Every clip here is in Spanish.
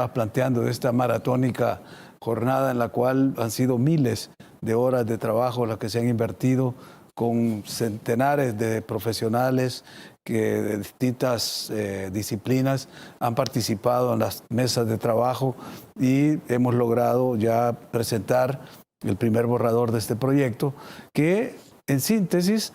planteando esta maratónica jornada en la cual han sido miles de horas de trabajo las que se han invertido con centenares de profesionales que de distintas disciplinas han participado en las mesas de trabajo y hemos logrado ya presentar el primer borrador de este proyecto que, en síntesis,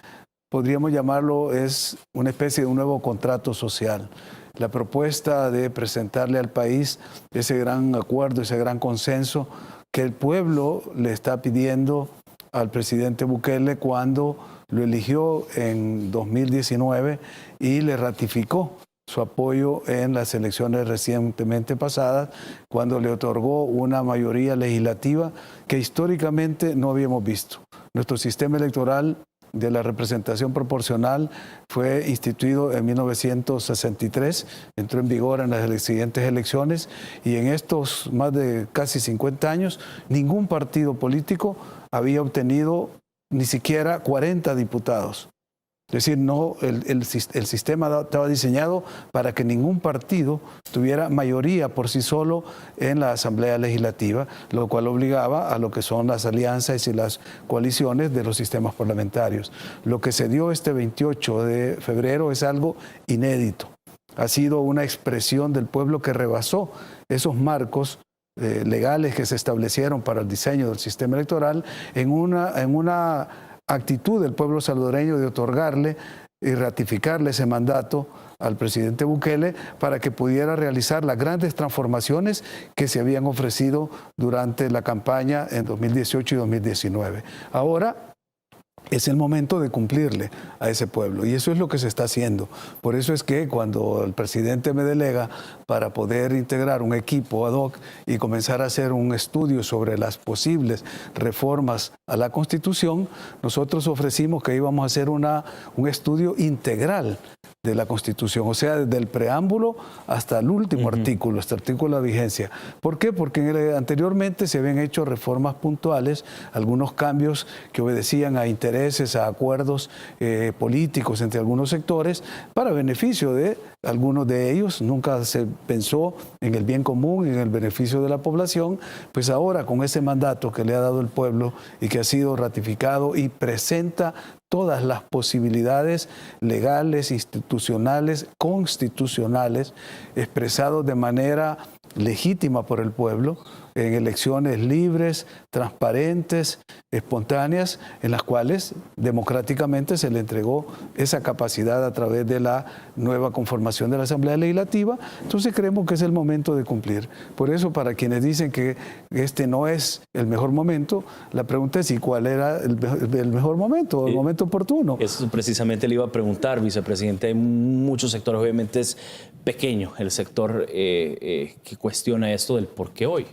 podríamos llamarlo, es una especie de un nuevo contrato social. La propuesta de presentarle al país ese gran acuerdo, ese gran consenso que el pueblo le está pidiendo al presidente Bukele cuando lo eligió en 2019 y le ratificó su apoyo en las elecciones recientemente pasadas, cuando le otorgó una mayoría legislativa que históricamente no habíamos visto. Nuestro sistema electoral de la representación proporcional fue instituido en 1963, entró en vigor en las siguientes elecciones y en estos más de casi 50 años ningún partido político había obtenido ni siquiera 40 diputados. Es decir, no, el sistema estaba diseñado para que ningún partido tuviera mayoría por sí solo en la Asamblea Legislativa, lo cual obligaba a lo que son las alianzas y las coaliciones de los sistemas parlamentarios. Lo que se dio este 28 de febrero es algo inédito. Ha sido una expresión del pueblo que rebasó esos marcos legales que se establecieron para el diseño del sistema electoral en una actitud del pueblo salvadoreño de otorgarle y ratificarle ese mandato al presidente Bukele para que pudiera realizar las grandes transformaciones que se habían ofrecido durante la campaña en 2018 y 2019. Ahora es el momento de cumplirle a ese pueblo y eso es lo que se está haciendo. Por eso es que cuando el presidente me delega para poder integrar un equipo ad hoc y comenzar a hacer un estudio sobre las posibles reformas a la Constitución, nosotros ofrecimos que íbamos a hacer un estudio integral de la Constitución, o sea, desde el preámbulo hasta el último artículo, hasta el artículo de la vigencia. ¿Por qué? Porque anteriormente se habían hecho reformas puntuales, algunos cambios que obedecían a intereses, a acuerdos políticos entre algunos sectores, para beneficio de algunos de ellos. Nunca se pensó en el bien común, en el beneficio de la población. Pues ahora, con ese mandato que le ha dado el pueblo y que ha sido ratificado y presenta todas las posibilidades legales, institucionales, constitucionales, expresados de manera legítima por el pueblo, en elecciones libres, transparentes, espontáneas, en las cuales democráticamente se le entregó esa capacidad a través de la nueva conformación de la Asamblea Legislativa. Entonces creemos que es el momento de cumplir. Por eso, para quienes dicen que este no es el mejor momento, la pregunta es: ¿y cuál era el mejor momento, el momento oportuno? Eso precisamente le iba a preguntar, vicepresidente. Hay muchos sectores, obviamente es pequeño el sector que cuestiona esto del por qué hoy.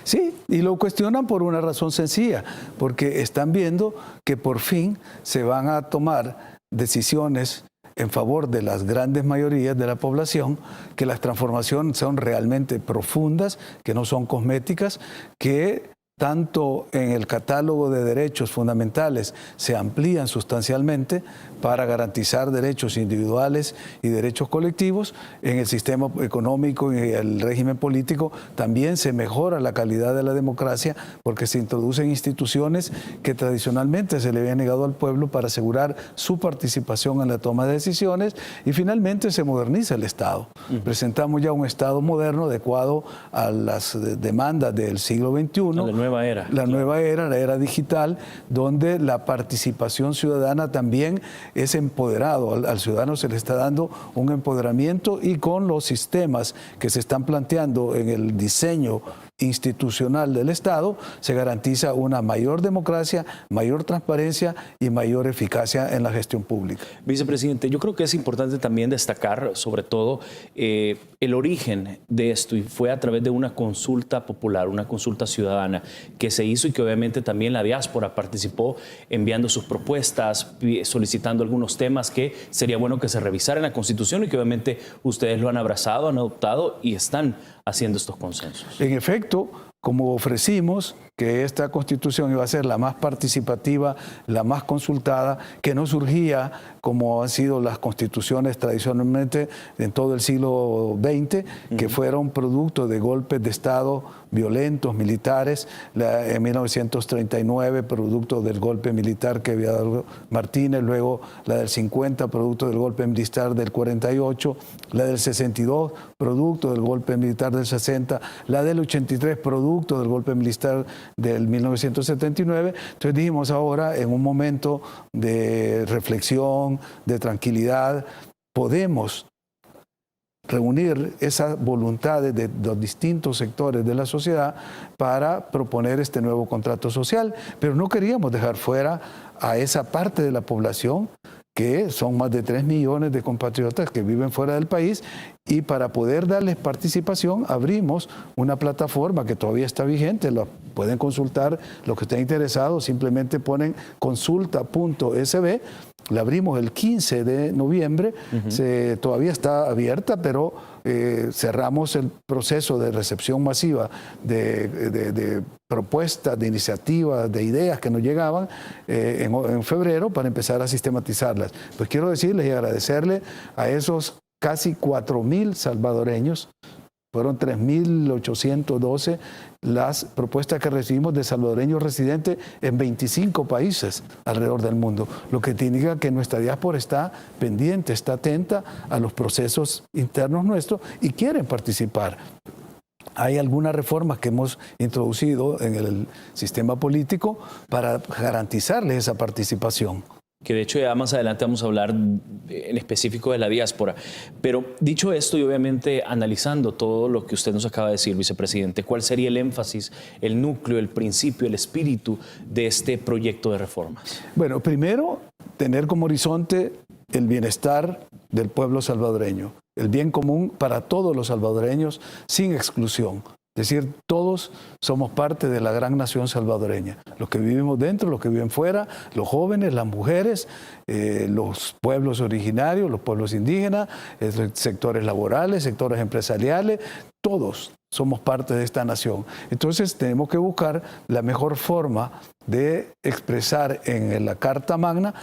Sí, y lo cuestionan por una razón sencilla, porque están viendo que por fin se van a tomar decisiones en favor de las grandes mayorías de la población, que las transformaciones son realmente profundas, que no son cosméticas, que tanto en el catálogo de derechos fundamentales se amplían sustancialmente para garantizar derechos individuales y derechos colectivos. En el sistema económico y el régimen político también se mejora la calidad de la democracia porque se introducen instituciones que tradicionalmente se le habían negado al pueblo para asegurar su participación en la toma de decisiones, y finalmente se moderniza el Estado. Presentamos ya un Estado moderno adecuado a las demandas del siglo XXI. La nueva era, la era digital, donde la participación ciudadana también es empoderado. Al ciudadano se le está dando un empoderamiento, y con los sistemas que se están planteando en el diseño institucional del Estado, se garantiza una mayor democracia, mayor transparencia y mayor eficacia en la gestión pública. Vicepresidente, yo creo que es importante también destacar, sobre todo, el origen de esto, y fue a través de una consulta popular, una consulta ciudadana que se hizo, y que obviamente también la diáspora participó enviando sus propuestas, solicitando algunos temas que sería bueno que se revisaran en la Constitución, y que obviamente ustedes lo han abrazado, han adoptado y están haciendo estos consensos. En efecto, como ofrecimos que esta Constitución iba a ser la más participativa, la más consultada, que no surgía como han sido las constituciones tradicionalmente en todo el siglo XX, que fueron producto de golpes de Estado violentos, militares, en 1939 producto del golpe militar que había dado Martínez, luego la del 50 producto del golpe militar del 48, la del 62 producto del golpe militar del 60, la del 83 producto del golpe militar del 1979. Entonces dijimos ahora, en un momento de reflexión, de tranquilidad, podemos reunir esas voluntades de los distintos sectores de la sociedad para proponer este nuevo contrato social, pero no queríamos dejar fuera a esa parte de la población que son más de 3 millones de compatriotas que viven fuera del país, y para poder darles participación abrimos una plataforma que todavía está vigente, la pueden consultar los que estén interesados, simplemente ponen consulta.sb, la abrimos el 15 de noviembre, todavía está abierta, pero cerramos el proceso de recepción masiva de propuestas, de iniciativas, de ideas que nos llegaban en febrero para empezar a sistematizarlas. Pues quiero decirles y agradecerle a esos casi 4.000 salvadoreños, fueron 3.812 las propuestas que recibimos de salvadoreños residentes en 25 países alrededor del mundo, lo que indica que nuestra diáspora está pendiente, está atenta a los procesos internos nuestros y quieren participar. Hay algunas reformas que hemos introducido en el sistema político para garantizarles esa participación. Que de hecho ya más adelante vamos a hablar en específico de la diáspora. Pero dicho esto y obviamente analizando todo lo que usted nos acaba de decir, vicepresidente, ¿cuál sería el énfasis, el núcleo, el principio, el espíritu de este proyecto de reformas? Bueno, primero, tener como horizonte el bienestar del pueblo salvadoreño, el bien común para todos los salvadoreños sin exclusión. Es decir, todos somos parte de la gran nación salvadoreña. Los que vivimos dentro, los que viven fuera, los jóvenes, las mujeres, los pueblos originarios, los pueblos indígenas, sectores laborales, sectores empresariales, todos somos parte de esta nación. Entonces tenemos que buscar la mejor forma de expresar en la Carta Magna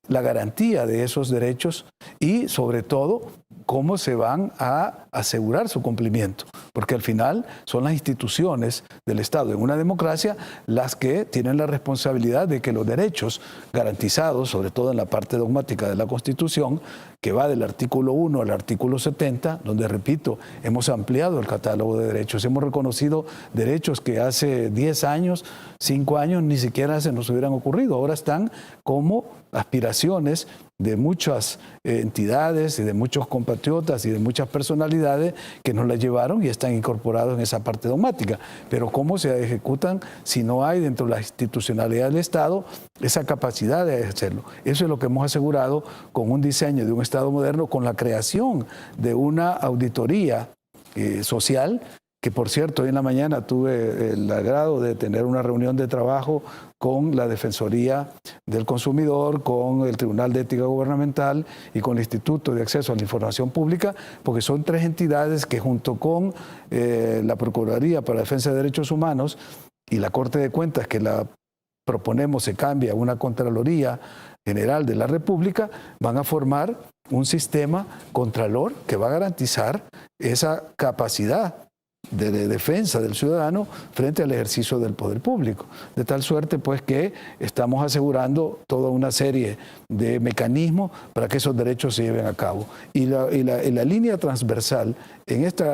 la garantía de esos derechos y, sobre todo, cómo se van a asegurar su cumplimiento, porque al final son las instituciones del Estado en una democracia las que tienen la responsabilidad de que los derechos garantizados, sobre todo en la parte dogmática de la Constitución, que va del artículo 1 al artículo 70, donde, repito, hemos ampliado el catálogo de derechos, hemos reconocido derechos que hace 10 años, 5 años, ni siquiera se nos hubieran ocurrido, ahora están como aspiraciones de muchas entidades y de muchos compatriotas y de muchas personalidades que nos las llevaron y están incorporados en esa parte dogmática. Pero ¿cómo se ejecutan si no hay dentro de la institucionalidad del Estado esa capacidad de hacerlo? Eso es lo que hemos asegurado con un diseño de un Estado moderno, con la creación de una auditoría social, que por cierto, hoy en la mañana tuve el agrado de tener una reunión de trabajo con la Defensoría del Consumidor, con el Tribunal de Ética Gubernamental y con el Instituto de Acceso a la Información Pública, porque son 3 entidades que junto con la Procuraduría para la Defensa de Derechos Humanos y la Corte de Cuentas, que la proponemos se cambie a una Contraloría General de la República, van a formar un sistema contralor que va a garantizar esa capacidad de defensa del ciudadano frente al ejercicio del poder público. De tal suerte pues que estamos asegurando toda una serie de mecanismos para que esos derechos se lleven a cabo. Y la línea transversal en este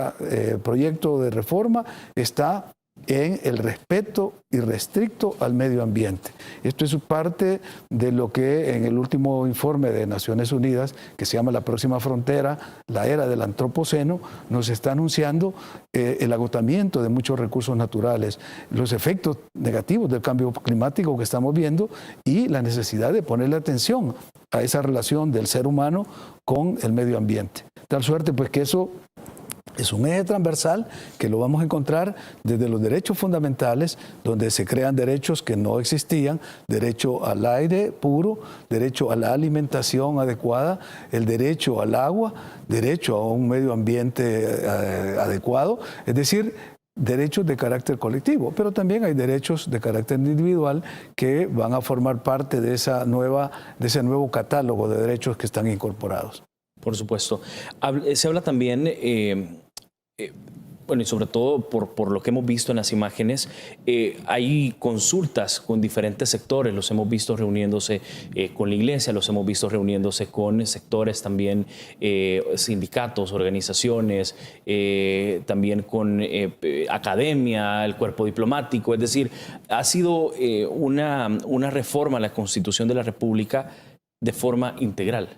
proyecto de reforma está en el respeto irrestricto al medio ambiente. Esto es parte de lo que en el último informe de Naciones Unidas, que se llama La Próxima Frontera, la era del antropoceno, nos está anunciando el agotamiento de muchos recursos naturales, los efectos negativos del cambio climático que estamos viendo y la necesidad de ponerle atención a esa relación del ser humano con el medio ambiente. Tal suerte pues que eso es un eje transversal que lo vamos a encontrar desde los derechos fundamentales, donde se crean derechos que no existían, derecho al aire puro, derecho a la alimentación adecuada, el derecho al agua, derecho a un medio ambiente adecuado. Es decir, derechos de carácter colectivo, pero también hay derechos de carácter individual que van a formar parte de ese nuevo catálogo de derechos que están incorporados. Por supuesto. Se habla también, bueno, y sobre todo por lo que hemos visto en las imágenes, hay consultas con diferentes sectores. Los hemos visto reuniéndose con la iglesia, los hemos visto reuniéndose con sectores también, sindicatos, organizaciones, también con academia, el cuerpo diplomático. Es decir, ha sido una reforma a la Constitución de la República de forma integral.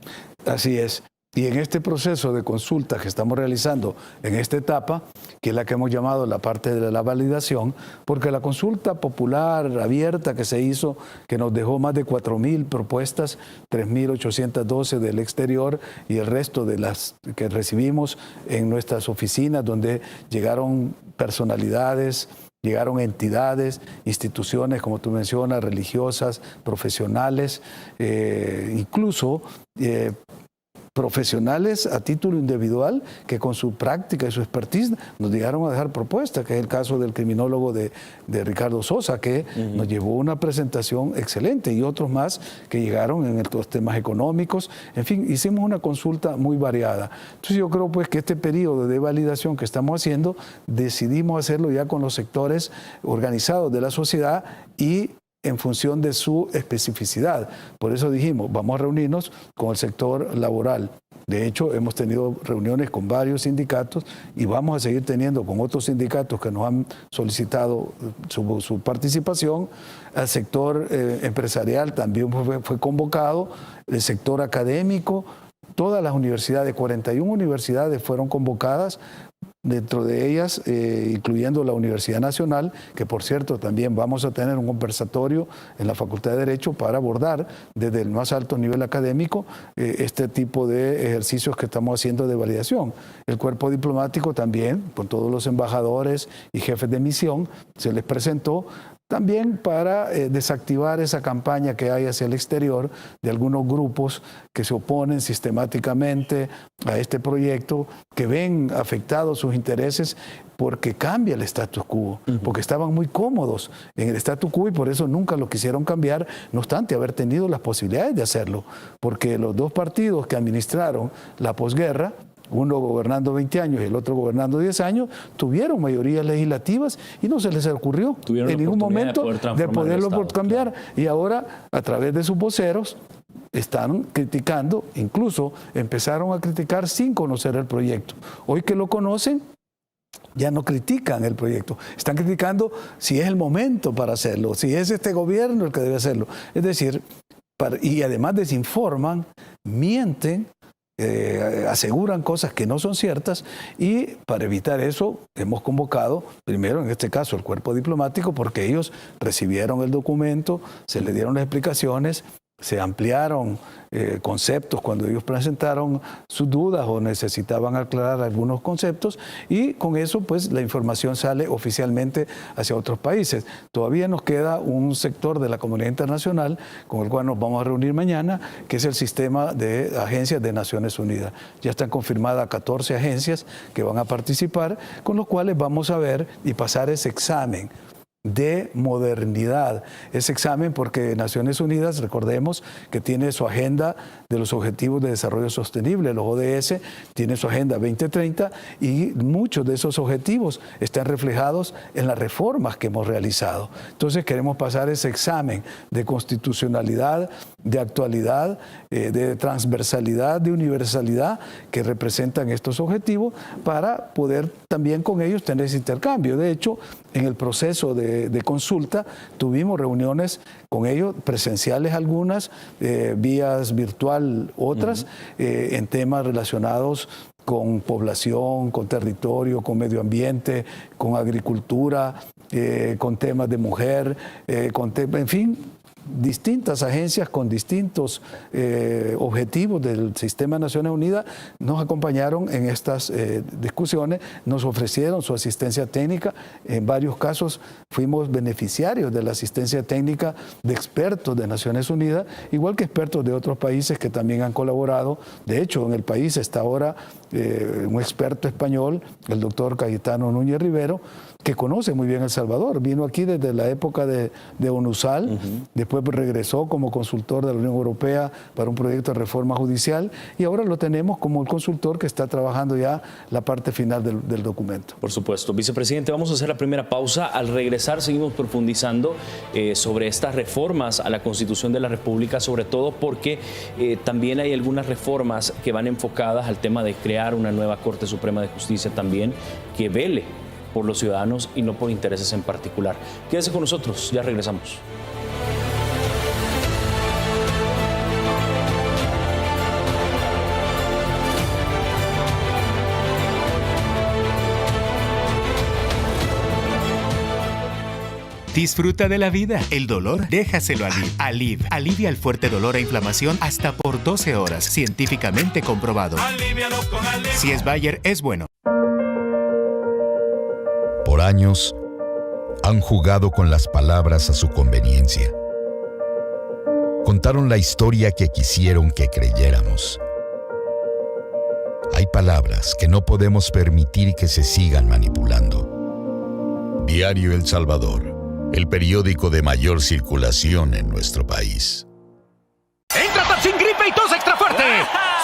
Así es. Y en este proceso de consulta que estamos realizando en esta etapa, que es la que hemos llamado la parte de la validación, porque la consulta popular abierta que se hizo, que nos dejó más de 4.000 propuestas, 3.812 del exterior y el resto de las que recibimos en nuestras oficinas, donde llegaron personalidades, llegaron entidades, instituciones, como tú mencionas, religiosas, profesionales, incluso profesionales a título individual que con su práctica y su expertise nos llegaron a dejar propuestas, que es el caso del criminólogo de Ricardo Sosa, que nos llevó una presentación excelente, y otros más que llegaron en los temas económicos. En fin, hicimos una consulta muy variada. Entonces yo creo pues que este periodo de validación que estamos haciendo, decidimos hacerlo ya con los sectores organizados de la sociedad y en función de su especificidad. Por eso dijimos, vamos a reunirnos con el sector laboral. De hecho, hemos tenido reuniones con varios sindicatos y vamos a seguir teniendo con otros sindicatos que nos han solicitado su participación. Al sector empresarial también fue convocado, el sector académico, todas las universidades, 41 universidades fueron convocadas, dentro de ellas, incluyendo la Universidad Nacional, que por cierto también vamos a tener un conversatorio en la Facultad de Derecho para abordar desde el más alto nivel académico este tipo de ejercicios que estamos haciendo de validación. El cuerpo diplomático también, con todos los embajadores y jefes de misión, se les presentó también para desactivar esa campaña que hay hacia el exterior de algunos grupos que se oponen sistemáticamente a este proyecto, que ven afectados sus intereses porque cambia el status quo, porque estaban muy cómodos en el status quo y por eso nunca lo quisieron cambiar, no obstante haber tenido las posibilidades de hacerlo, porque los dos partidos que administraron la posguerra, uno gobernando 20 años y el otro gobernando 10 años, tuvieron mayorías legislativas y no se les ocurrió en ningún momento de poderlo cambiar. Claro. Y ahora, a través de sus voceros, están criticando, incluso empezaron a criticar sin conocer el proyecto. Hoy que lo conocen, ya no critican el proyecto, están criticando si es el momento para hacerlo, si es este gobierno el que debe hacerlo. Es decir, y además desinforman, mienten, aseguran cosas que no son ciertas, y para evitar eso hemos convocado primero en este caso el cuerpo diplomático, porque ellos recibieron el documento, se les dieron las explicaciones, se ampliaron conceptos cuando ellos presentaron sus dudas o necesitaban aclarar algunos conceptos, y con eso pues la información sale oficialmente hacia otros países. Todavía nos queda un sector de la comunidad internacional con el cual nos vamos a reunir mañana, que es el sistema de agencias de Naciones Unidas. Ya están confirmadas 14 agencias que van a participar, con los cuales vamos a ver y pasar ese examen de modernidad. Ese examen, porque Naciones Unidas, recordemos que tiene su agenda de los Objetivos de Desarrollo Sostenible, los ODS, tiene su agenda 2030, y muchos de esos objetivos están reflejados en las reformas que hemos realizado. Entonces queremos pasar ese examen de constitucionalidad, de actualidad, de transversalidad, de universalidad que representan estos objetivos, para poder también con ellos tener ese intercambio. De hecho, en el proceso de consulta tuvimos reuniones con ellos, presenciales algunas, vías virtual otras, en temas relacionados con población, con territorio, con medio ambiente, con agricultura, con temas de mujer, en fin, distintas agencias con distintos objetivos del Sistema de Naciones Unidas nos acompañaron en estas discusiones, nos ofrecieron su asistencia técnica. En varios casos fuimos beneficiarios de la asistencia técnica de expertos de Naciones Unidas, igual que expertos de otros países que también han colaborado. De hecho, en el país está ahora un experto español, el doctor Cayetano Núñez Rivero, que conoce muy bien El Salvador. Vino aquí desde la época de ONUSAL, después regresó como consultor de la Unión Europea para un proyecto de reforma judicial y ahora lo tenemos como el consultor que está trabajando ya la parte final del documento. Por supuesto. Vicepresidente, vamos a hacer la primera pausa. Al regresar seguimos profundizando sobre estas reformas a la Constitución de la República, sobre todo porque también hay algunas reformas que van enfocadas al tema de crear una nueva Corte Suprema de Justicia también que vele por los ciudadanos y no por intereses en particular. Quédese con nosotros, ya regresamos. Disfruta de la vida. El dolor, déjaselo a Aleve. Aleve alivia el fuerte dolor e inflamación hasta por 12 horas. Científicamente comprobado. Alivialo con Aleve. Si es Bayer, es bueno. Por años, han jugado con las palabras a su conveniencia. Contaron la historia que quisieron que creyéramos. Hay palabras que no podemos permitir que se sigan manipulando. Diario El Salvador, el periódico de mayor circulación en nuestro país. ¡Entra Tapsin Gripe y Tos Extra Fuerte!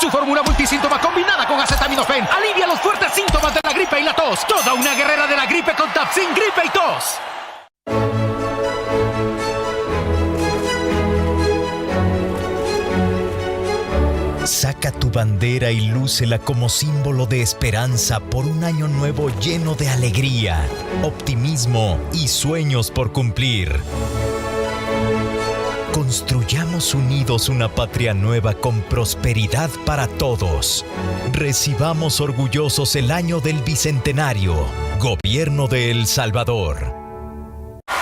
Su fórmula multisíntoma combinada con acetaminofén alivia los fuertes síntomas de la gripe y la tos. Toda una guerrera de la gripe con Tapsin Gripe y Tos. Saca tu bandera y lúcela como símbolo de esperanza por un año nuevo lleno de alegría, optimismo y sueños por cumplir. Construyamos unidos una patria nueva con prosperidad para todos. Recibamos orgullosos el año del Bicentenario. Gobierno de El Salvador.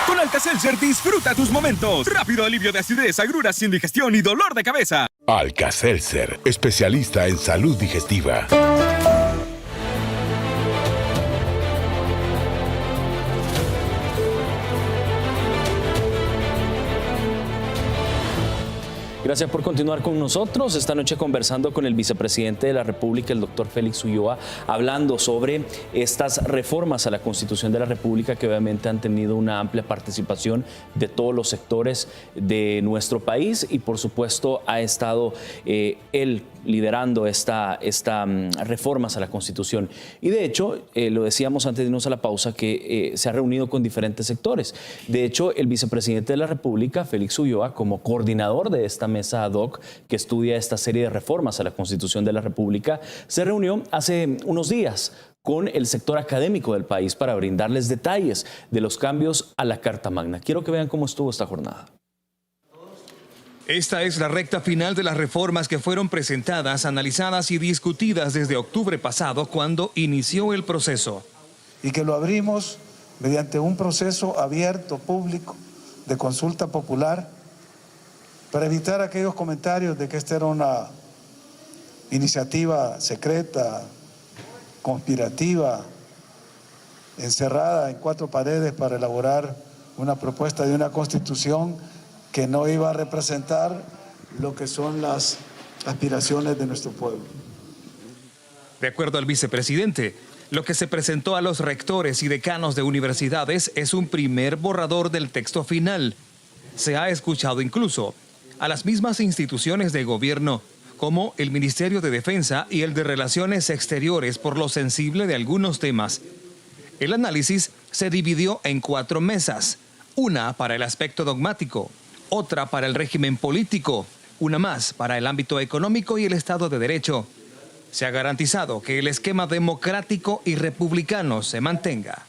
Con Alka-Seltzer disfruta tus momentos. Rápido alivio de acidez, agruras, indigestión y dolor de cabeza. Alka-Seltzer, especialista en salud digestiva. Gracias por continuar con nosotros. Esta noche conversando con el vicepresidente de la República, el doctor Félix Ulloa, hablando sobre estas reformas a la Constitución de la República que obviamente han tenido una amplia participación de todos los sectores de nuestro país y por supuesto ha estado él liderando estas reformas a la Constitución. Y de hecho, lo decíamos antes de irnos a la pausa, que se ha reunido con diferentes sectores. De hecho, el vicepresidente de la República, Félix Ulloa, como coordinador de esta mesa ad hoc que estudia esta serie de reformas a la Constitución de la República, se reunió hace unos días con el sector académico del país para brindarles detalles de los cambios a la Carta Magna. Quiero que vean cómo estuvo esta jornada. Esta es la recta final de las reformas que fueron presentadas, analizadas y discutidas desde octubre pasado, cuando inició el proceso. Y que lo abrimos mediante un proceso abierto, público, de consulta popular, para evitar aquellos comentarios de que esta era una iniciativa secreta, conspirativa, encerrada en 4 paredes para elaborar una propuesta de una constitución que no iba a representar lo que son las aspiraciones de nuestro pueblo. De acuerdo al vicepresidente, lo que se presentó a los rectores y decanos de universidades es un primer borrador del texto final. Se ha escuchado incluso a las mismas instituciones de gobierno, como el Ministerio de Defensa y el de Relaciones Exteriores, por lo sensible de algunos temas. El análisis se dividió en 4 mesas, una para el aspecto dogmático, otra para el régimen político, una más para el ámbito económico y el Estado de Derecho. Se ha garantizado que el esquema democrático y republicano se mantenga.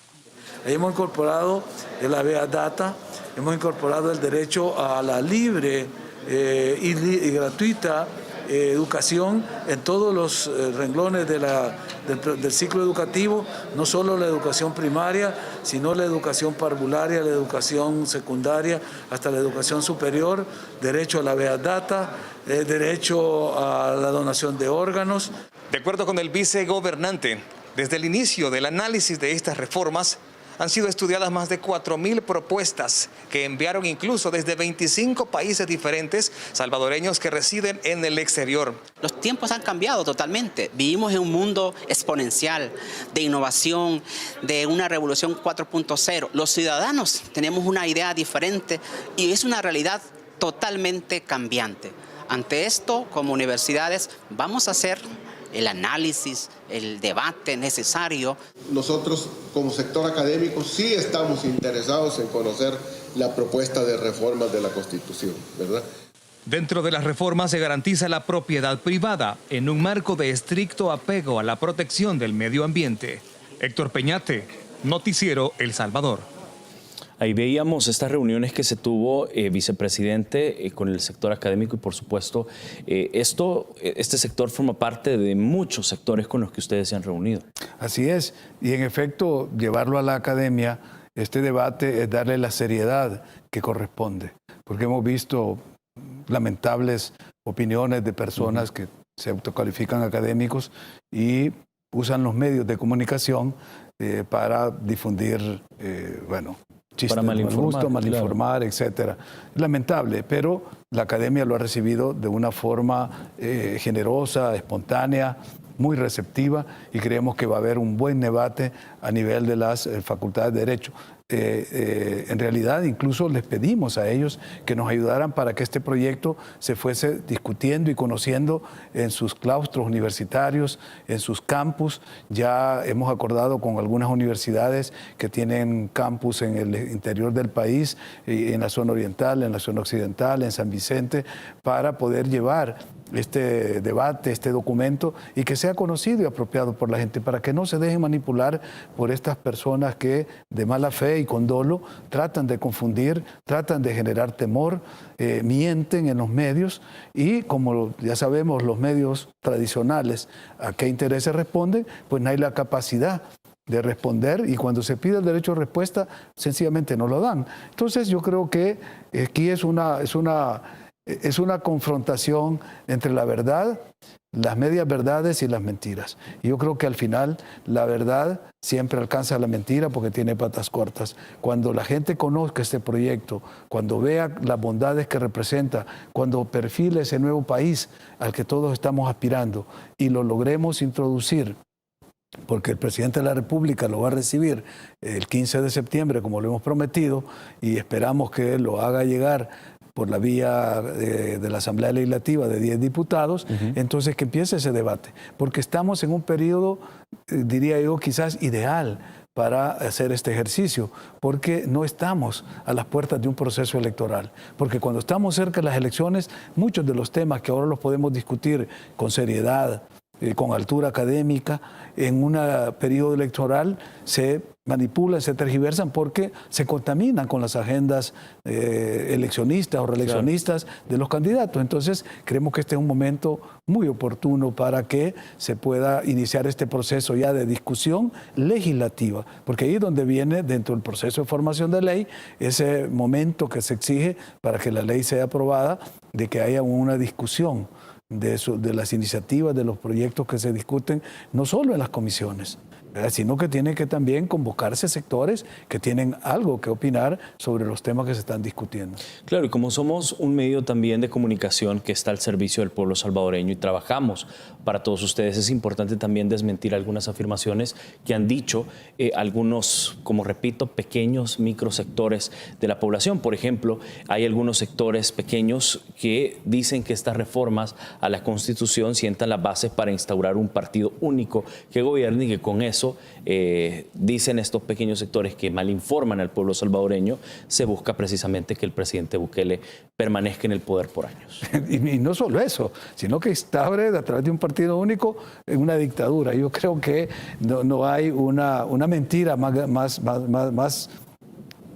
Hemos incorporado el habeas data, hemos incorporado el derecho a la libre y gratuita educación en todos los renglones del ciclo educativo, no solo la educación primaria, sino la educación parvularia, la educación secundaria, hasta la educación superior, derecho a la Big Data, derecho a la donación de órganos. De acuerdo con el vicegobernante, desde el inicio del análisis de estas reformas, han sido estudiadas más de 4.000 propuestas que enviaron incluso desde 25 países diferentes salvadoreños que residen en el exterior. Los tiempos han cambiado totalmente. Vivimos en un mundo exponencial de innovación, de una revolución 4.0. Los ciudadanos tenemos una idea diferente y es una realidad totalmente cambiante. Ante esto, como universidades, vamos a hacer el análisis, el debate necesario. Nosotros como sector académico sí estamos interesados en conocer la propuesta de reformas de la Constitución, ¿verdad? Dentro de las reformas se garantiza la propiedad privada en un marco de estricto apego a la protección del medio ambiente. Héctor Peñate, Noticiero El Salvador. Ahí veíamos estas reuniones que se tuvo, vicepresidente, con el sector académico y por supuesto, este sector forma parte de muchos sectores con los que ustedes se han reunido. Así es, y en efecto, llevarlo a la academia, este debate es darle la seriedad que corresponde, porque hemos visto lamentables opiniones de personas que se autocalifican académicos y usan los medios de comunicación para difundir, chistes para malinformar, claro, etcétera. Lamentable, pero la academia lo ha recibido de una forma generosa, espontánea, muy receptiva, y creemos que va a haber un buen debate a nivel de las facultades de Derecho. En realidad, incluso les pedimos a ellos que nos ayudaran para que este proyecto se fuese discutiendo y conociendo en sus claustros universitarios, en sus campus. Ya hemos acordado con algunas universidades que tienen campus en el interior del país, en la zona oriental, en la zona occidental, en San Vicente, para poder llevar este debate, este documento, y que sea conocido y apropiado por la gente, para que no se dejen manipular por estas personas que de mala fe y con dolo tratan de confundir, tratan de generar temor, mienten en los medios, y como ya sabemos los medios tradicionales a qué intereses responden, pues no hay la capacidad de responder, y cuando se pide el derecho a respuesta sencillamente no lo dan. Entonces yo creo que aquí es una confrontación entre la verdad, las medias verdades y las mentiras. Y yo creo que al final la verdad siempre alcanza la mentira porque tiene patas cortas. Cuando la gente conozca este proyecto, cuando vea las bondades que representa, cuando perfile ese nuevo país al que todos estamos aspirando y lo logremos introducir, porque el presidente de la República lo va a recibir el 15 de septiembre, como lo hemos prometido, y esperamos que lo haga llegar por la vía de la Asamblea Legislativa de 10 diputados, entonces que empiece ese debate, porque estamos en un periodo, diría yo, quizás ideal para hacer este ejercicio, porque no estamos a las puertas de un proceso electoral, porque cuando estamos cerca de las elecciones, muchos de los temas que ahora los podemos discutir con seriedad, con altura académica, en un periodo electoral se manipulan, se tergiversan porque se contaminan con las agendas eleccionistas o reeleccionistas de los candidatos. Entonces, creemos que este es un momento muy oportuno para que se pueda iniciar este proceso ya de discusión legislativa, porque ahí es donde viene, dentro del proceso de formación de ley, ese momento que se exige para que la ley sea aprobada, de que haya una discusión de las iniciativas, de los proyectos que se discuten, no solo en las comisiones, ¿verdad?, sino que tienen que también convocarse sectores que tienen algo que opinar sobre los temas que se están discutiendo. Claro, y como somos un medio también de comunicación que está al servicio del pueblo salvadoreño y trabajamos para todos ustedes, es importante también desmentir algunas afirmaciones que han dicho algunos, como repito, pequeños microsectores de la población. Por ejemplo, hay algunos sectores pequeños que dicen que estas reformas a la Constitución sientan las bases para instaurar un partido único que gobierne, y que con eso, dicen estos pequeños sectores que malinforman al pueblo salvadoreño, se busca precisamente que el presidente Bukele permanezca en el poder por años. Y no solo eso, sino que instaure a través de un partido único una dictadura. Yo creo que no hay una mentira más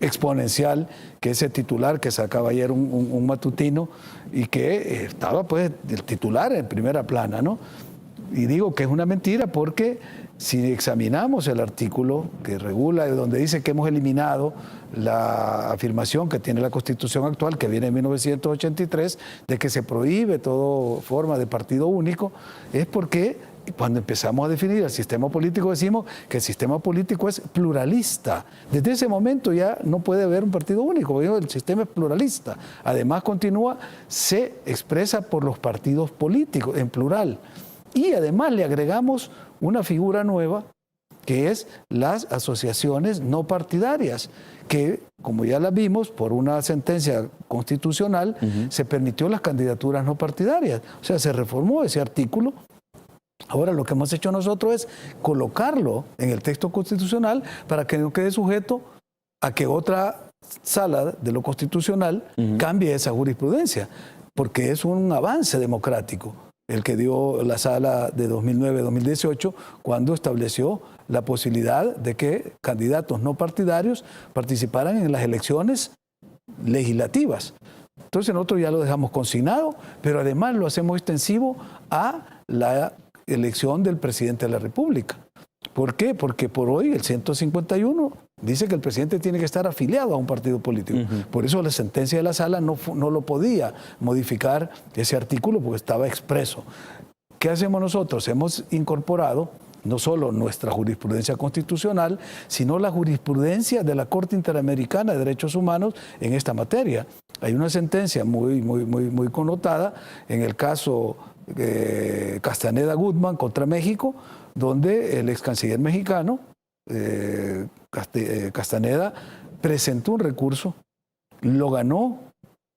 exponencial que ese titular que sacaba ayer un matutino y que estaba pues el titular en primera plana, ¿no? Y digo que es una mentira porque si examinamos el artículo que regula, donde dice que hemos eliminado la afirmación que tiene la Constitución actual, que viene en 1983, de que se prohíbe toda forma de partido único, es porque cuando empezamos a definir el sistema político decimos que el sistema político es pluralista. Desde ese momento ya no puede haber un partido único, el sistema es pluralista. Además continúa, se expresa por los partidos políticos en plural. Y además le agregamos una figura nueva que es las asociaciones no partidarias, que como ya las vimos por una sentencia constitucional, se permitió las candidaturas no partidarias. O sea, se reformó ese artículo. Ahora lo que hemos hecho nosotros es colocarlo en el texto constitucional para que no quede sujeto a que otra sala de lo constitucional cambie esa jurisprudencia, porque es un avance democrático el que dio la sala de 2009-2018 cuando estableció la posibilidad de que candidatos no partidarios participaran en las elecciones legislativas. Entonces nosotros ya lo dejamos consignado, pero además lo hacemos extensivo a la elección del presidente de la República. ¿Por qué? Porque por hoy el 151 dice que el presidente tiene que estar afiliado a un partido político. Por eso la sentencia de la sala no lo podía modificar ese artículo porque estaba expreso. ¿Qué hacemos nosotros? Hemos incorporado no solo nuestra jurisprudencia constitucional, sino la jurisprudencia de la Corte Interamericana de Derechos Humanos en esta materia. Hay una sentencia muy connotada en el caso Castaneda Guzmán contra México, donde el ex canciller mexicano Castaneda presentó un recurso, lo ganó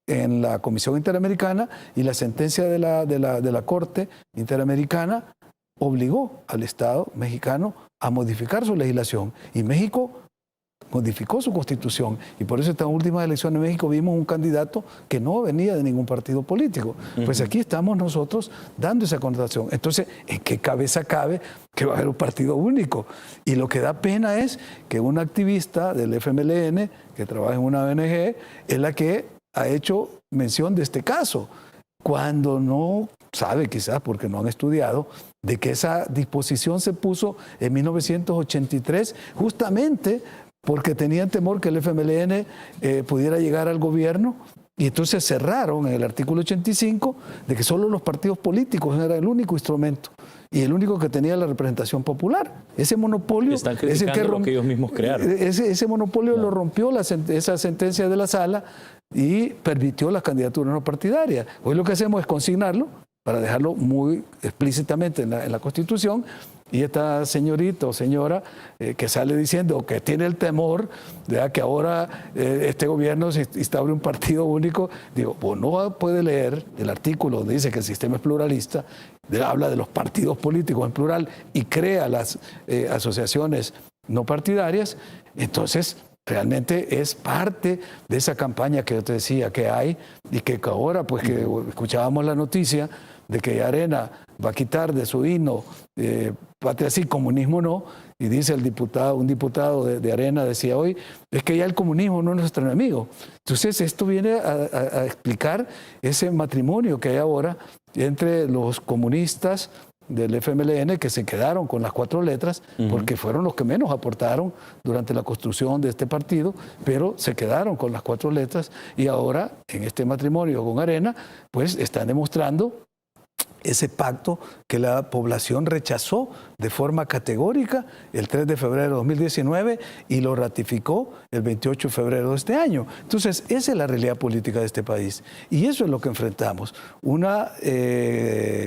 en la Comisión Interamericana y la sentencia de la Corte Interamericana obligó al Estado mexicano a modificar su legislación y México modificó su constitución y por eso en estas últimas elecciones en México vimos un candidato que no venía de ningún partido político. Pues aquí estamos nosotros dando esa connotación. Entonces, ¿en qué cabeza cabe que va a haber un partido único? Y lo que da pena es que una activista del FMLN que trabaja en una ONG es la que ha hecho mención de este caso, cuando no sabe, quizás porque no han estudiado, de que esa disposición se puso en 1983 justamente porque tenían temor que el FMLN pudiera llegar al gobierno y entonces cerraron en el artículo 85 de que solo los partidos políticos eran el único instrumento y el único que tenía la representación popular. Ese monopolio están criticando lo que ellos mismos crearon. Ese monopolio lo rompió esa sentencia de la sala y permitió las candidaturas no partidarias. Hoy lo que hacemos es consignarlo para dejarlo muy explícitamente en la Constitución. Y esta señorita o señora que sale diciendo que tiene el temor de que ahora este gobierno se instaure un partido único, digo, pues no puede leer el artículo donde dice que el sistema es pluralista, habla de los partidos políticos en plural y crea las asociaciones no partidarias, entonces realmente es parte de esa campaña que yo te decía que hay y que ahora pues que escuchábamos la noticia de que Arena va a quitar de su himno patria sí, comunismo no, y dice un diputado de Arena decía hoy, es que ya el comunismo no es nuestro enemigo. Entonces esto viene a explicar ese matrimonio que hay ahora entre los comunistas del FMLN que se quedaron con las 4 letras porque fueron los que menos aportaron durante la construcción de este partido, pero se quedaron con las 4 letras y ahora en este matrimonio con Arena pues están demostrando ese pacto que la población rechazó de forma categórica el 3 de febrero de 2019 y lo ratificó el 28 de febrero de este año. Entonces, esa es la realidad política de este país y eso es lo que enfrentamos. Una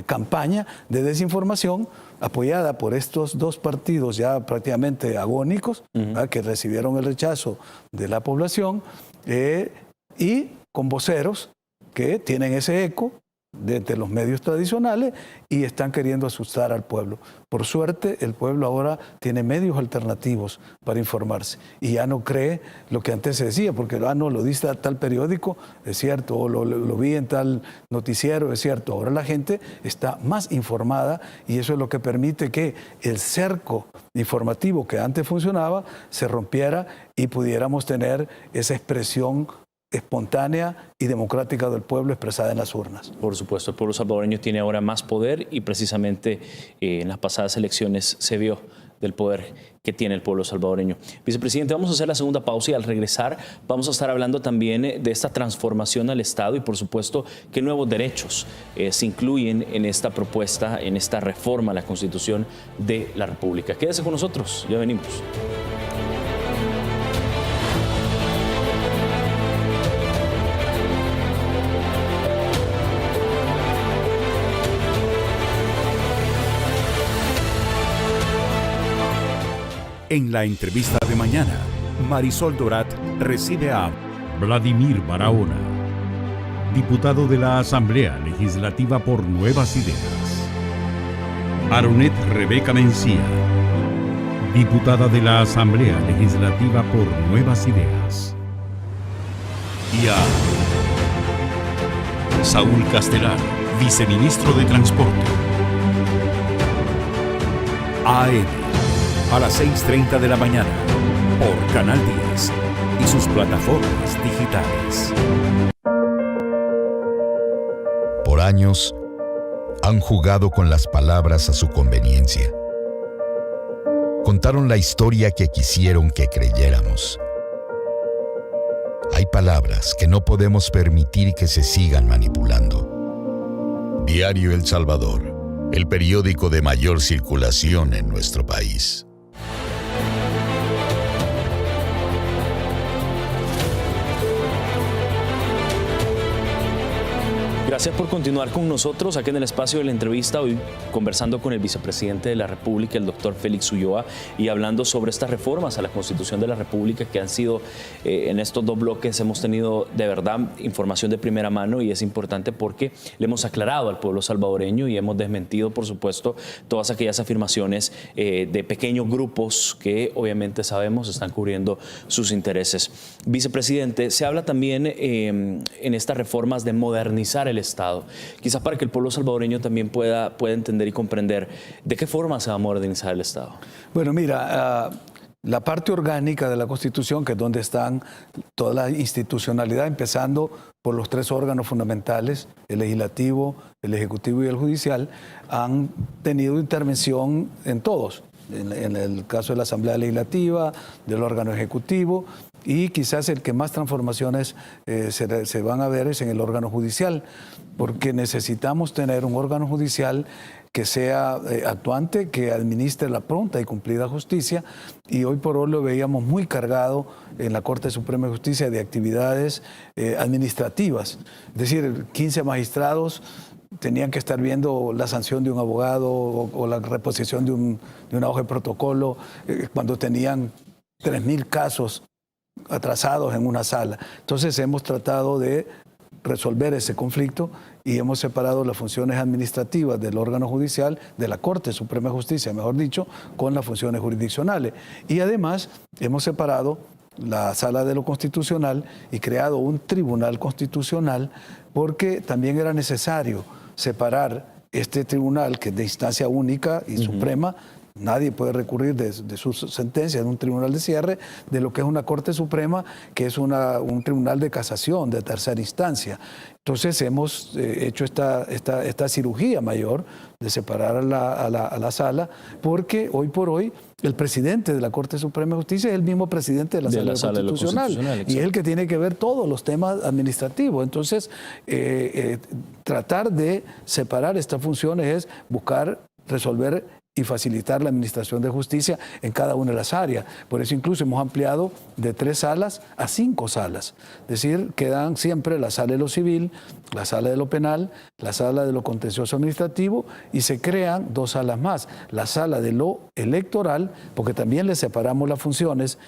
campaña de desinformación apoyada por estos 2 partidos ya prácticamente agónicos, que recibieron el rechazo de la población y con voceros que tienen ese eco desde los medios tradicionales y están queriendo asustar al pueblo. Por suerte, el pueblo ahora tiene medios alternativos para informarse y ya no cree lo que antes se decía, porque no, lo dice tal periódico, es cierto, o lo vi en tal noticiero, es cierto. Ahora la gente está más informada y eso es lo que permite que el cerco informativo que antes funcionaba se rompiera y pudiéramos tener esa expresión espontánea y democrática del pueblo expresada en las urnas. Por supuesto, el pueblo salvadoreño tiene ahora más poder y precisamente en las pasadas elecciones se vio del poder que tiene el pueblo salvadoreño. Vicepresidente, vamos a hacer la segunda pausa y al regresar vamos a estar hablando también de esta transformación al Estado y por supuesto qué nuevos derechos se incluyen en esta propuesta, en esta reforma a la Constitución de la República. Quédese con nosotros, ya venimos. En la entrevista de mañana, Marisol Dorat recibe a Vladimir Barahona, diputado de la Asamblea Legislativa por Nuevas Ideas. Aronet Rebeca Mencía, diputada de la Asamblea Legislativa por Nuevas Ideas. Y a Saúl Castelar, viceministro de Transporte. AM. A las 6:30 de la mañana, por Canal 10 y sus plataformas digitales. Por años, han jugado con las palabras a su conveniencia. Contaron la historia que quisieron que creyéramos. Hay palabras que no podemos permitir que se sigan manipulando. Diario El Salvador, el periódico de mayor circulación en nuestro país. Gracias por continuar con nosotros aquí en el espacio de la entrevista, hoy conversando con el vicepresidente de la República, el doctor Félix Ulloa, y hablando sobre estas reformas a la Constitución de la República que han sido, en estos dos bloques hemos tenido de verdad información de primera mano y es importante porque le hemos aclarado al pueblo salvadoreño y hemos desmentido, por supuesto, todas aquellas afirmaciones de pequeños grupos que obviamente sabemos están cubriendo sus intereses. Vicepresidente, se habla también en estas reformas de modernizar el Estado. Quizás para que el pueblo salvadoreño también pueda entender y comprender de qué forma se va a modernizar el Estado. Bueno, mira, la parte orgánica de la Constitución, que es donde están toda la institucionalidad, empezando por los tres órganos fundamentales, el legislativo, el ejecutivo y el judicial, han tenido intervención en todos. En el caso de la Asamblea Legislativa, del órgano ejecutivo, y quizás el que más transformaciones se van a ver es en el órgano judicial, porque necesitamos tener un órgano judicial que sea actuante, que administre la pronta y cumplida justicia, y hoy por hoy lo veíamos muy cargado en la Corte Suprema de Justicia de actividades administrativas, es decir, 15 magistrados tenían que estar viendo la sanción de un abogado o la reposición de una hoja de protocolo cuando tenían 3.000 casos atrasados en una sala. Entonces hemos tratado de resolver ese conflicto y hemos separado las funciones administrativas del órgano judicial, de la Corte Suprema de Justicia, mejor dicho, con las funciones jurisdiccionales. Y además hemos separado la Sala de lo Constitucional y creado un Tribunal Constitucional porque también era necesario separar este tribunal, que es de instancia única y suprema, nadie puede recurrir de sus sentencias en un tribunal de cierre, de lo que es una Corte Suprema, que es un tribunal de casación de tercera instancia. Entonces hemos hecho esta cirugía mayor de separar a la sala, porque hoy por hoy el presidente de la Corte Suprema de Justicia es el mismo presidente de la Sala Constitucional y es el que tiene que ver todos los temas administrativos. Entonces, tratar de separar estas funciones es buscar resolver y facilitar la administración de justicia en cada una de las áreas. Por eso incluso hemos ampliado de 3 salas a 5 salas. Es decir, quedan siempre la sala de lo civil, la sala de lo penal, la sala de lo contencioso administrativo y se crean 2 salas más. La sala de lo electoral, porque también le separamos las funciones,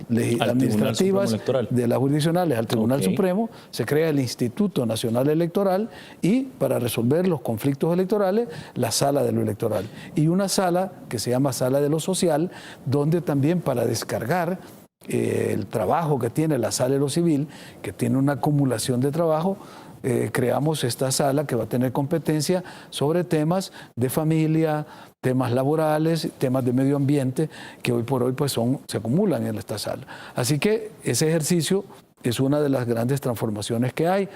administrativas de las jurisdiccionales al Tribunal Supremo, se crea el Instituto Nacional Electoral y para resolver los conflictos electorales, la Sala de lo Electoral. Y una sala que se llama Sala de lo Social, donde también para descargar el trabajo que tiene la Sala de lo Civil, que tiene una acumulación de trabajo, creamos esta sala que va a tener competencia sobre temas de familia, temas laborales, temas de medio ambiente, que hoy por hoy pues se acumulan en esta sala. Así que ese ejercicio es una de las grandes transformaciones que hay.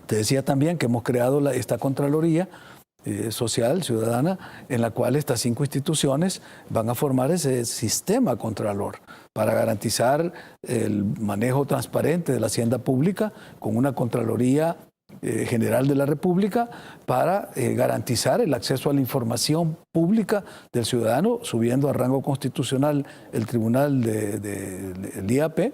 Te decía también que hemos creado esta Contraloría social, ciudadana, en la cual estas 5 instituciones van a formar ese sistema contralor para garantizar el manejo transparente de la hacienda pública con una Contraloría General de la República para garantizar el acceso a la información pública del ciudadano, subiendo a rango constitucional el Tribunal del IAP.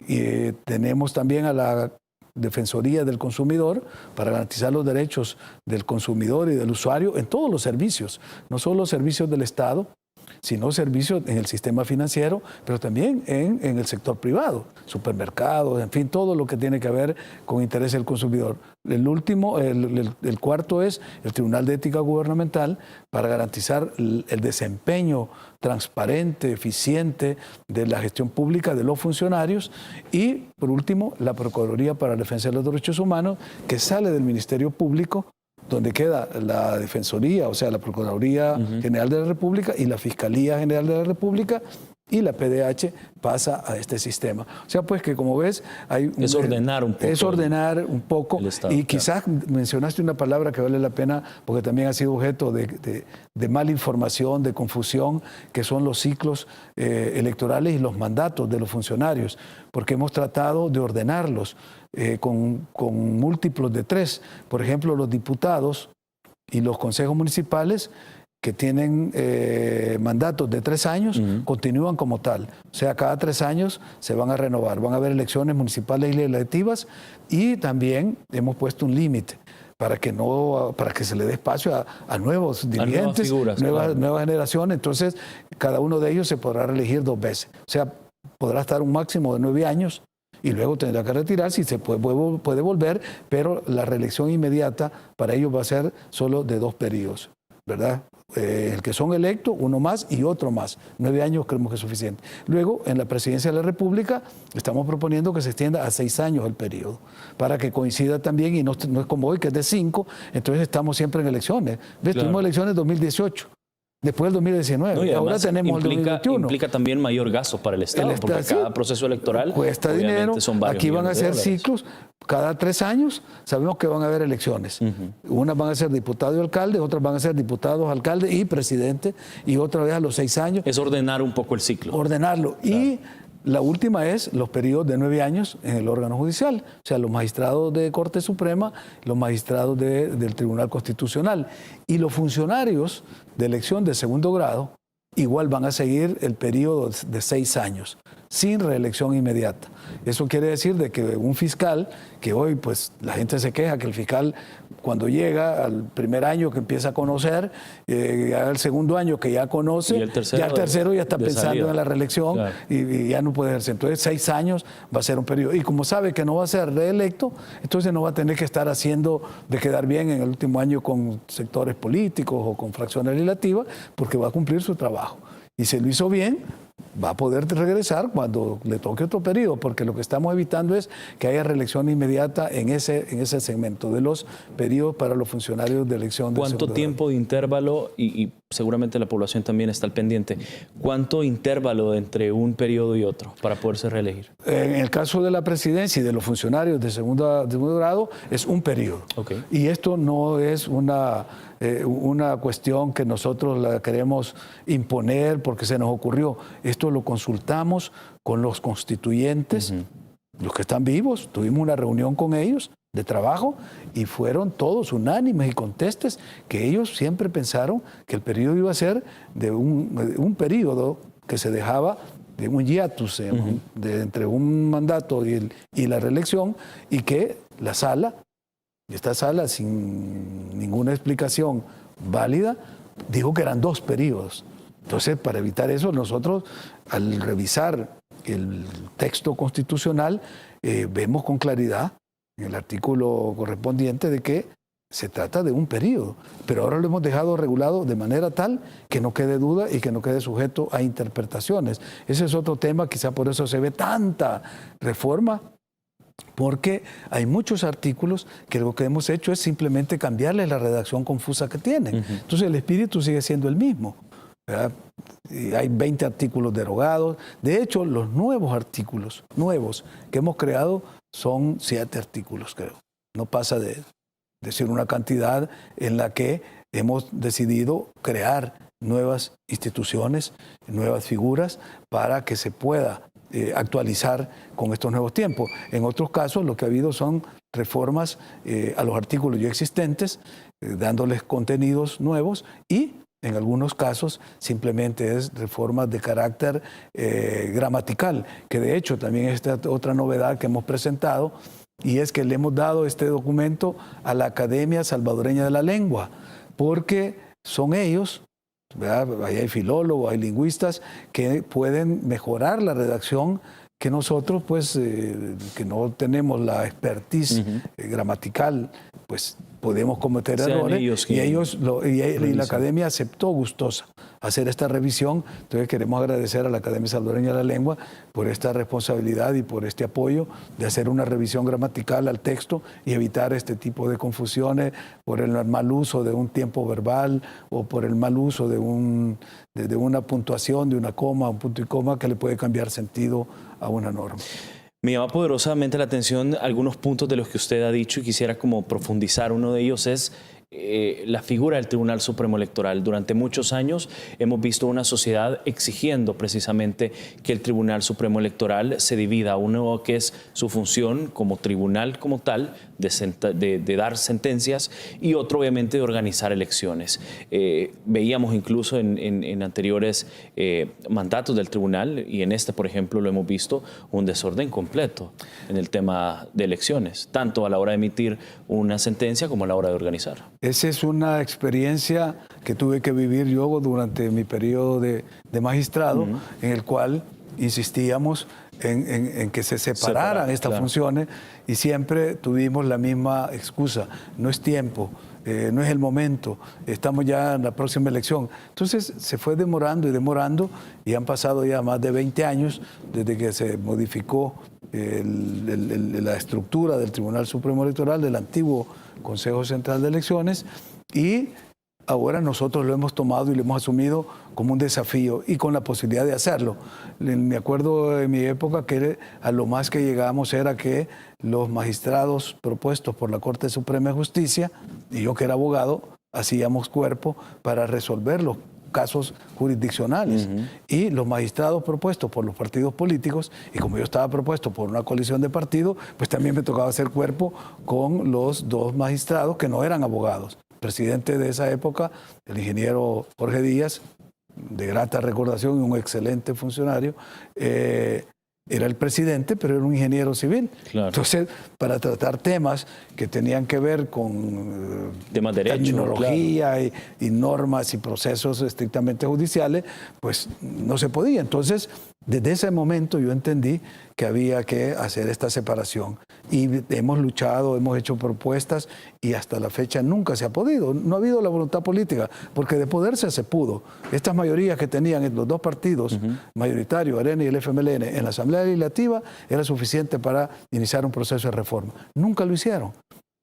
Y tenemos también a la Defensoría del Consumidor para garantizar los derechos del consumidor y del usuario en todos los servicios, no solo los servicios del Estado, sino servicios en el sistema financiero, pero también en el sector privado, supermercados, en fin, todo lo que tiene que ver con interés del consumidor. El cuarto es el Tribunal de Ética Gubernamental para garantizar el desempeño transparente, eficiente de la gestión pública de los funcionarios. Y, por último, la Procuraduría para la Defensa de los Derechos Humanos, que sale del Ministerio Público, donde queda la Defensoría, o sea, la Procuraduría General de la República y la Fiscalía General de la República, y la PDH pasa a este sistema. O sea, pues que como ves, es ordenar un poco. Es ordenar un poco. Estado, y quizás mencionaste una palabra que vale la pena, porque también ha sido objeto de mala información, de confusión, que son los ciclos electorales y los mandatos de los funcionarios, porque hemos tratado de ordenarlos con múltiplos de 3. Por ejemplo, los diputados y los consejos municipales que tienen mandatos de 3 años, continúan como tal. O sea, cada 3 años se van a renovar. Van a haber elecciones municipales y legislativas, y también hemos puesto un límite para que se le dé espacio a nuevos dirigentes, nuevas generaciones. Entonces, cada uno de ellos se podrá reelegir 2 veces. O sea, podrá estar un máximo de 9 años y luego tendrá que retirarse y se puede volver, pero la reelección inmediata para ellos va a ser solo de 2 periodos, ¿verdad? El que son electos, uno más y otro más. 9 años creemos que es suficiente. Luego, en la presidencia de la República, estamos proponiendo que se extienda a 6 años el periodo, para que coincida también, y no es como hoy, que es de 5, entonces estamos siempre en elecciones. ¿Ves? Claro. Tuvimos elecciones en 2018. Después del 2019, no, y ahora tenemos el 2021. Implica también mayor gasto para el Estado, porque cada proceso electoral cuesta dinero. Son varios aquí van a ser dólares. Ciclos, cada 3 años sabemos que van a haber elecciones. Unas van a ser diputado y alcalde, otras van a ser diputados, alcalde y presidente, y otra vez a los 6 años. Es ordenar un poco el ciclo. Ordenarlo. Claro. Y la última es los periodos de 9 años en el órgano judicial, o sea, los magistrados de Corte Suprema, los magistrados del Tribunal Constitucional y los funcionarios de elección de segundo grado igual van a seguir el periodo de 6 años, sin reelección inmediata. Eso quiere decir de que un fiscal, que hoy pues la gente se queja que el fiscal cuando llega al primer año que empieza a conocer, al segundo año que ya conoce, y el tercero ya está pensando salida en la reelección, claro. y ya no puede ejercer. Entonces 6 años va a ser un periodo. Y como sabe que no va a ser reelecto, entonces no va a tener que estar haciendo de quedar bien en el último año con sectores políticos o con fracciones legislativas, porque va a cumplir su trabajo. Y si lo hizo bien, va a poder regresar cuando le toque otro periodo, porque lo que estamos evitando es que haya reelección inmediata en ese segmento de los periodos para los funcionarios de elección. ¿Cuánto tiempo de intervalo, y seguramente la población también está al pendiente, cuánto intervalo entre un periodo y otro para poderse reelegir? En el caso de la presidencia y de los funcionarios de segundo grado, es un periodo. Okay. Y esto no es una cuestión que nosotros la queremos imponer porque se nos ocurrió. Esto lo consultamos con los constituyentes, los que están vivos. Tuvimos una reunión con ellos de trabajo y fueron todos unánimes y contestes que ellos siempre pensaron que el periodo iba a ser de un periodo que se dejaba de un hiatus entre un mandato y la reelección, y que la sala, esta sala, sin ninguna explicación válida, dijo que eran 2 periodos. Entonces, para evitar eso, nosotros, al revisar el texto constitucional, vemos con claridad en el artículo correspondiente de que se trata de un periodo, pero ahora lo hemos dejado regulado de manera tal que no quede duda y que no quede sujeto a interpretaciones. Ese es otro tema, quizá por eso se ve tanta reforma, porque hay muchos artículos que lo que hemos hecho es simplemente cambiarle la redacción confusa que tienen. Entonces el espíritu sigue siendo el mismo, ¿verdad? Y hay 20 artículos derogados. De hecho, los nuevos artículos, nuevos que hemos creado, son 7 artículos, creo. No pasa de decir una cantidad en la que hemos decidido crear nuevas instituciones, nuevas figuras para que se pueda actualizar con estos nuevos tiempos. En otros casos lo que ha habido son reformas a los artículos ya existentes, dándoles contenidos nuevos, y en algunos casos simplemente es reformas de carácter gramatical, que de hecho también es esta otra novedad que hemos presentado, y es que le hemos dado este documento a la Academia Salvadoreña de la Lengua, porque son ellos, ¿verdad? Ahí hay filólogos, hay lingüistas que pueden mejorar la redacción que nosotros, pues, que no tenemos la expertise gramatical, pues podemos cometer errores, y la Academia aceptó gustosa hacer esta revisión. Entonces queremos agradecer a la Academia Salvadoreña de la Lengua por esta responsabilidad y por este apoyo de hacer una revisión gramatical al texto y evitar este tipo de confusiones por el mal uso de un tiempo verbal o por el mal uso de una puntuación, de una coma, un punto y coma que le puede cambiar sentido a una norma. Me llama poderosamente la atención algunos puntos de los que usted ha dicho y quisiera como profundizar. Uno de ellos es la figura del Tribunal Supremo Electoral. Durante muchos años hemos visto una sociedad exigiendo precisamente que el Tribunal Supremo Electoral se divida. Uno que es su función como tribunal como tal, de dar sentencias, y otro obviamente de organizar elecciones. Veíamos incluso en anteriores mandatos del tribunal, y en este, por ejemplo, lo hemos visto, un desorden completo en el tema de elecciones, tanto a la hora de emitir una sentencia como a la hora de organizar. Esa es una experiencia que tuve que vivir yo durante mi periodo de magistrado, en el cual insistíamos en que se separaran estas funciones, y siempre tuvimos la misma excusa: no es tiempo, no es el momento, estamos ya en la próxima elección. Entonces se fue demorando y demorando, y han pasado ya más de 20 años desde que se modificó la estructura del Tribunal Supremo Electoral, del antiguo Consejo Central de Elecciones, y ahora nosotros lo hemos tomado y lo hemos asumido como un desafío y con la posibilidad de hacerlo. Me acuerdo de mi época que a lo más que llegábamos era que los magistrados propuestos por la Corte Suprema de Justicia, y yo que era abogado, hacíamos cuerpo para resolver los casos jurisdiccionales, y los magistrados propuestos por los partidos políticos, y como yo estaba propuesto por una coalición de partidos, pues también me tocaba hacer cuerpo con los 2 magistrados que no eran abogados. El presidente de esa época, el ingeniero Jorge Díaz, de grata recordación y un excelente funcionario, era el presidente, pero era un ingeniero civil. Claro. Entonces, para tratar temas que tenían que ver con temas de derecho, terminología, claro, y normas y procesos estrictamente judiciales, pues no se podía. Entonces, desde ese momento yo entendí que había que hacer esta separación. Y hemos luchado, hemos hecho propuestas, y hasta la fecha nunca se ha podido. No ha habido la voluntad política, porque de poderse se pudo. Estas mayorías que tenían los 2 partidos mayoritarios, ARENA y el FMLN, en la Asamblea Legislativa, era suficiente para iniciar un proceso de reforma. Nunca lo hicieron.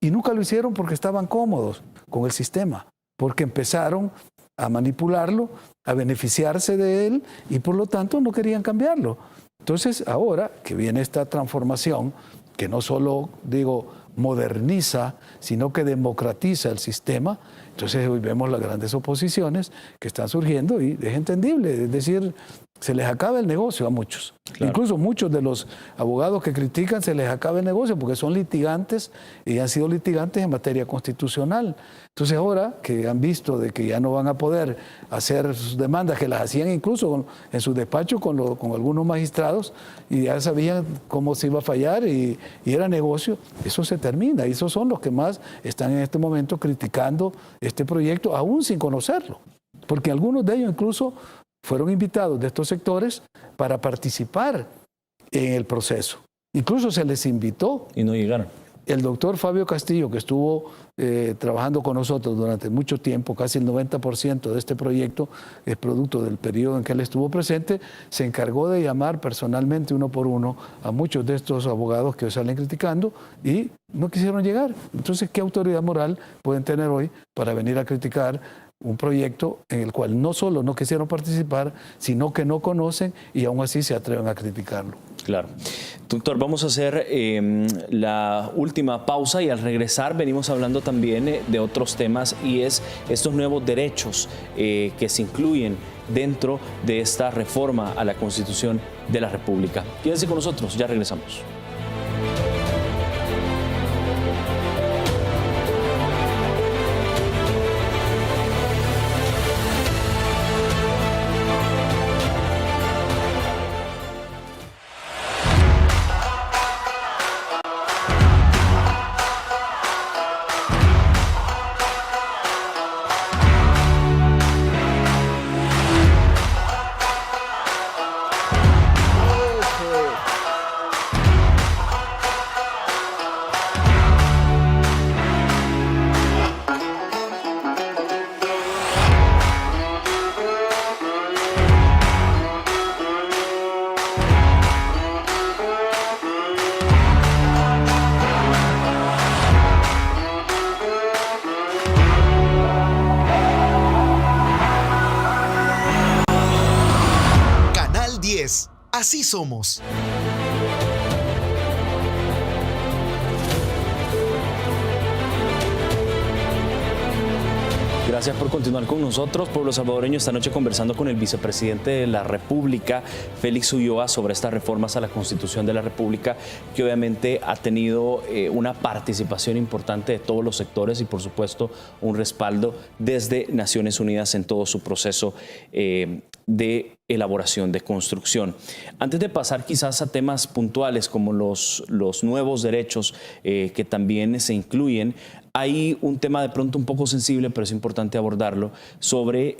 Y nunca lo hicieron porque estaban cómodos con el sistema, porque empezaron a manipularlo, a beneficiarse de él, y por lo tanto no querían cambiarlo. Entonces, ahora que viene esta transformación, que no solo, digo, moderniza, sino que democratiza el sistema, entonces hoy vemos las grandes oposiciones que están surgiendo, y es entendible, es decir, se les acaba el negocio a muchos. Claro. Incluso muchos de los abogados que critican se les acaba el negocio porque son litigantes y han sido litigantes en materia constitucional. Entonces ahora que han visto de que ya no van a poder hacer sus demandas, que las hacían incluso en su despacho con algunos magistrados, y ya sabían cómo se iba a fallar y era negocio, eso se termina. Y esos son los que más están en este momento criticando este proyecto, aún sin conocerlo. Porque algunos de ellos incluso fueron invitados de estos sectores para participar en el proceso. Incluso se les invitó. Y no llegaron. El doctor Fabio Castillo, que estuvo trabajando con nosotros durante mucho tiempo, casi el 90% de este proyecto es producto del periodo en que él estuvo presente, se encargó de llamar personalmente uno por uno a muchos de estos abogados que hoy salen criticando y no quisieron llegar. Entonces, ¿qué autoridad moral pueden tener hoy para venir a criticar un proyecto en el cual no solo no quisieron participar, sino que no conocen y aún así se atreven a criticarlo? Claro. Doctor, vamos a hacer la última pausa y al regresar venimos hablando también de otros temas y es estos nuevos derechos que se incluyen dentro de esta reforma a la Constitución de la República. Quédense con nosotros, ya regresamos. Así somos. Gracias por continuar con nosotros, pueblo salvadoreño. Esta noche conversando con el vicepresidente de la República, Félix Ulloa, sobre estas reformas a la Constitución de la República, que obviamente ha tenido una participación importante de todos los sectores y, por supuesto, un respaldo desde Naciones Unidas en todo su proceso de elaboración, de construcción. Antes de pasar quizás a temas puntuales como los nuevos derechos que también se incluyen, hay un tema de pronto un poco sensible, pero es importante abordarlo, sobre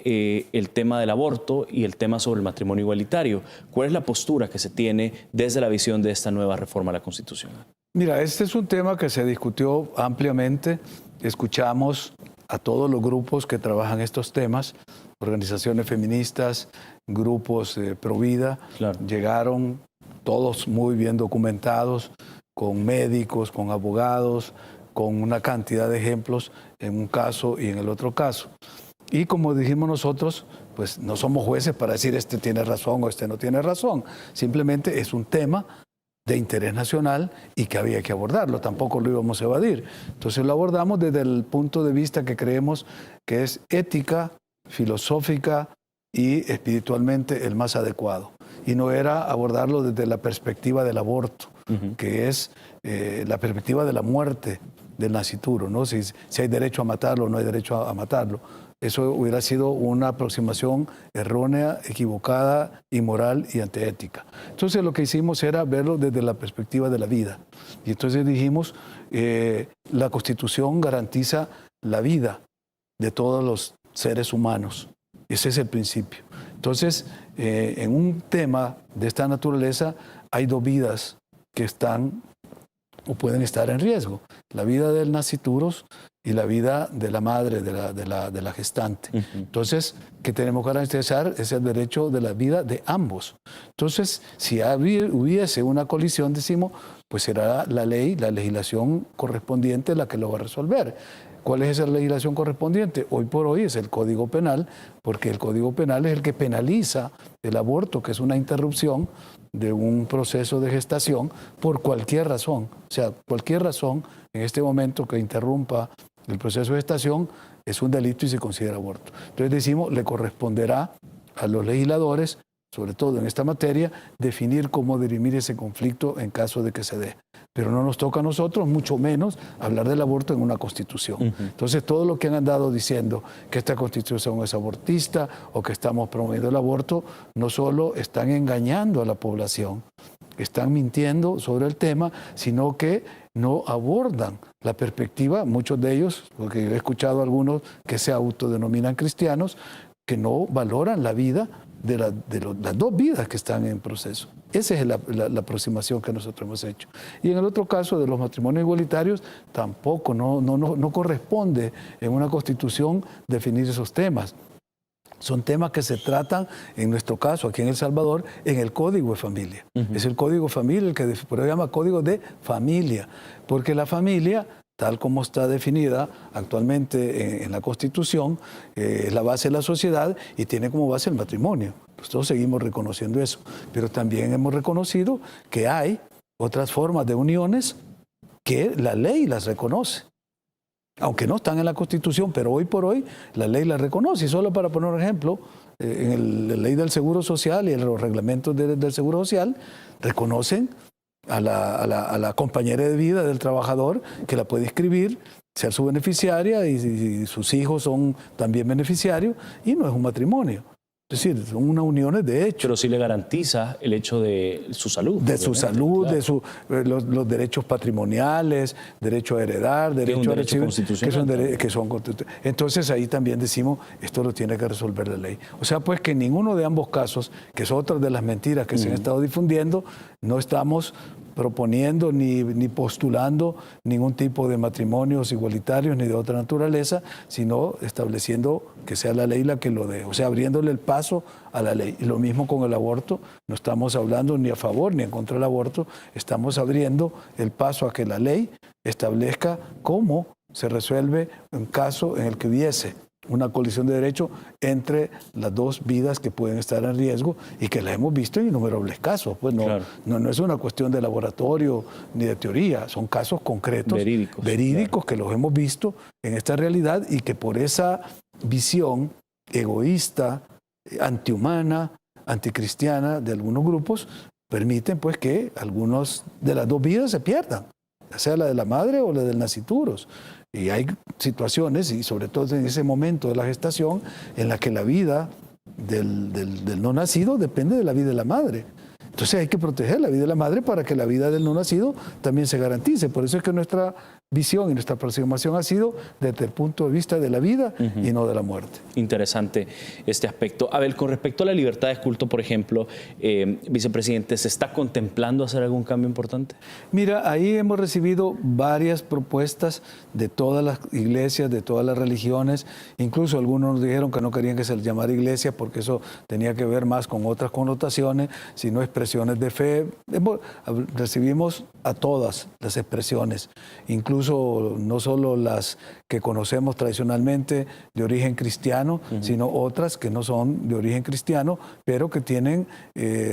el tema del aborto y el tema sobre el matrimonio igualitario. ¿Cuál es la postura que se tiene desde la visión de esta nueva reforma a la Constitución? Mira, este es un tema que se discutió ampliamente. Escuchamos a todos los grupos que trabajan estos temas, organizaciones feministas, grupos pro vida. Claro. Llegaron todos muy bien documentados, con médicos, con abogados, con una cantidad de ejemplos en un caso y en el otro caso. Y como dijimos nosotros, pues no somos jueces para decir este tiene razón o este no tiene razón. Simplemente es un tema de interés nacional y que había que abordarlo. Tampoco lo íbamos a evadir. Entonces lo abordamos desde el punto de vista que creemos que es ética, filosófica y espiritualmente el más adecuado. Y no era abordarlo desde la perspectiva del aborto, que es la perspectiva de la muerte del nascituro, ¿no? Si hay derecho a matarlo o no hay derecho a matarlo. Eso hubiera sido una aproximación errónea, equivocada, inmoral y antiética. Entonces lo que hicimos era verlo desde la perspectiva de la vida. Y entonces dijimos, la Constitución garantiza la vida de todos los seres humanos. Ese es el principio. Entonces, en un tema de esta naturaleza hay dos vidas que están o pueden estar en riesgo. La vida del nascituros y la vida de la madre, de la gestante. Entonces, ¿qué tenemos que garantizar? Es el derecho de la vida de ambos. Entonces, si hubiese una colisión, decimos, pues será la ley, la legislación correspondiente la que lo va a resolver. ¿Cuál es esa legislación correspondiente? Hoy por hoy es el Código Penal, porque el Código Penal es el que penaliza el aborto, que es una interrupción de un proceso de gestación por cualquier razón. O sea, cualquier razón en este momento que interrumpa el proceso de gestación es un delito y se considera aborto. Entonces decimos, le corresponderá a los legisladores, sobre todo en esta materia, definir cómo dirimir ese conflicto en caso de que se dé. Pero no nos toca a nosotros, mucho menos, hablar del aborto en una constitución. Entonces, todo lo que han andado diciendo que esta constitución es abortista o que estamos promoviendo el aborto, no solo están engañando a la población, están mintiendo sobre el tema, sino que no abordan la perspectiva, muchos de ellos, porque he escuchado a algunos que se autodenominan cristianos, que no valoran la vida las dos vidas que están en proceso. Esa es la aproximación que nosotros hemos hecho. Y en el otro caso de los matrimonios igualitarios, tampoco, no corresponde en una constitución definir esos temas. Son temas que se tratan, en nuestro caso, aquí en El Salvador, en el Código de Familia. Es el Código de Familia el que por eso se llama Código de Familia, porque la familia, tal como está definida actualmente en la Constitución, es la base de la sociedad y tiene como base el matrimonio. Nosotros seguimos reconociendo eso, pero también hemos reconocido que hay otras formas de uniones que la ley las reconoce. Aunque no están en la Constitución, pero hoy por hoy la ley las reconoce. Y solo para poner un ejemplo, en la ley del Seguro Social y en los reglamentos del Seguro Social reconocen a la compañera de vida del trabajador que la puede inscribir, ser su beneficiaria y sus hijos son también beneficiarios y no es un matrimonio. Es decir, son unas uniones de hecho. Pero sí le garantiza el hecho de su salud. De su salud, claro. Los derechos patrimoniales, derecho a heredar, derecho a recibir, que son constitucionales. Entonces ahí también decimos, esto lo tiene que resolver la ley. O sea, pues que en ninguno de ambos casos, que es otra de las mentiras que se han estado difundiendo, no estamos proponiendo ni postulando ningún tipo de matrimonios igualitarios ni de otra naturaleza, sino estableciendo que sea la ley la que lo dé, o sea, abriéndole el paso a la ley. Y lo mismo con el aborto, no estamos hablando ni a favor ni en contra del aborto, estamos abriendo el paso a que la ley establezca cómo se resuelve un caso en el que hubiese una colisión de derechos entre las dos vidas que pueden estar en riesgo y que la hemos visto en innumerables casos. Pues no es una cuestión de laboratorio ni de teoría, son casos concretos, verídicos que los hemos visto en esta realidad y que por esa visión egoísta, antihumana, anticristiana de algunos grupos, permiten pues que algunos de las dos vidas se pierdan, ya sea la de la madre o la del nascituros. Y hay situaciones, y sobre todo en ese momento de la gestación, en la que la vida del no nacido depende de la vida de la madre. Entonces hay que proteger la vida de la madre para que la vida del no nacido también se garantice. Por eso es que nuestra visión y nuestra aproximación ha sido desde el punto de vista de la vida y no de la muerte. Interesante este aspecto. Abel, con respecto a la libertad de culto, por ejemplo, vicepresidente, ¿se está contemplando hacer algún cambio importante? Mira, ahí hemos recibido varias propuestas de todas las iglesias, de todas las religiones. Incluso algunos nos dijeron que no querían que se les llamara iglesia porque eso tenía que ver más con otras connotaciones, sino expresiones de fe. Recibimos a todas las expresiones, incluso no solo las que conocemos tradicionalmente de origen cristiano, sino otras que no son de origen cristiano, pero que tienen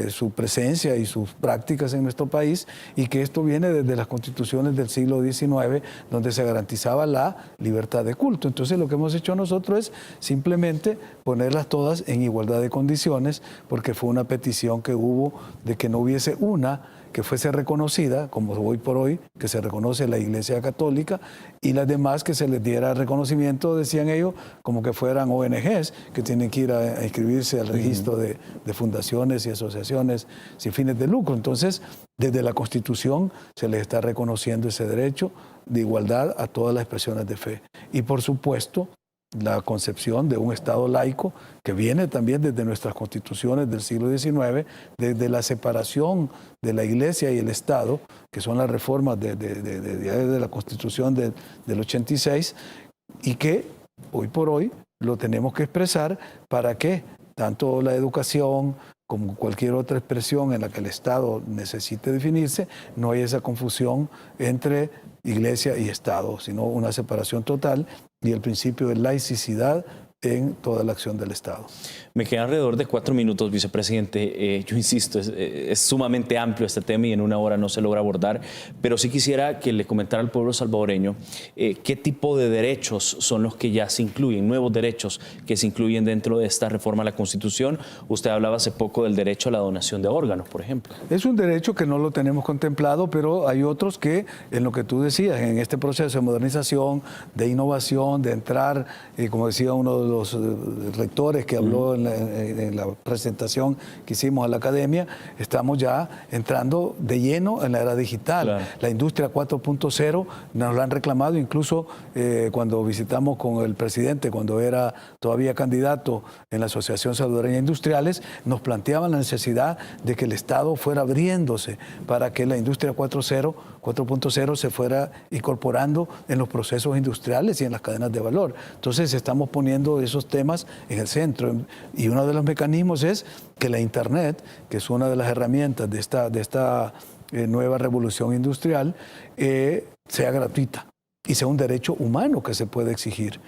su presencia y sus prácticas en nuestro país, y que esto viene desde las constituciones del siglo XIX, donde se garantizaba la libertad de culto. Entonces lo que hemos hecho nosotros es simplemente ponerlas todas en igualdad de condiciones, porque fue una petición que hubo de que no hubiese una que fuese reconocida, como hoy por hoy, que se reconoce la Iglesia Católica, y las demás que se les diera reconocimiento, decían ellos, como que fueran ONGs, que tienen que ir a inscribirse al registro de fundaciones y asociaciones sin fines de lucro. Entonces, desde la Constitución se les está reconociendo ese derecho de igualdad a todas las expresiones de fe. Y por supuesto, la concepción de un Estado laico que viene también desde nuestras constituciones del siglo XIX, desde la separación de la Iglesia y el Estado, que son las reformas de la Constitución del 86, y que hoy por hoy lo tenemos que expresar para que tanto la educación como cualquier otra expresión en la que el Estado necesite definirse, no haya esa confusión entre Iglesia y Estado, sino una separación total y el principio de laicidad en toda la acción del Estado. Me quedan alrededor de 4 minutos, vicepresidente. Yo insisto, es sumamente amplio este tema y en una hora no se logra abordar, pero sí quisiera que le comentara al pueblo salvadoreño qué tipo de derechos son los que ya se incluyen, nuevos derechos que se incluyen dentro de esta reforma a la Constitución. Usted hablaba hace poco del derecho a la donación de órganos, por ejemplo. Es un derecho que no lo tenemos contemplado, pero hay otros que, en lo que tú decías, en este proceso de modernización, de innovación, de entrar, como decía uno de los rectores que habló en la presentación que hicimos a la academia, estamos ya entrando de lleno en la era digital. Claro. La industria 4.0 nos la han reclamado, incluso cuando visitamos con el presidente, cuando era todavía candidato en la Asociación Salvadoreña de Industriales, nos planteaban la necesidad de que el Estado fuera abriéndose para que la industria 4.0 se fuera incorporando en los procesos industriales y en las cadenas de valor. Entonces estamos poniendo esos temas en el centro, y uno de los mecanismos es que la Internet, que es una de las herramientas de esta nueva revolución industrial, sea gratuita y sea un derecho humano que se puede exigir.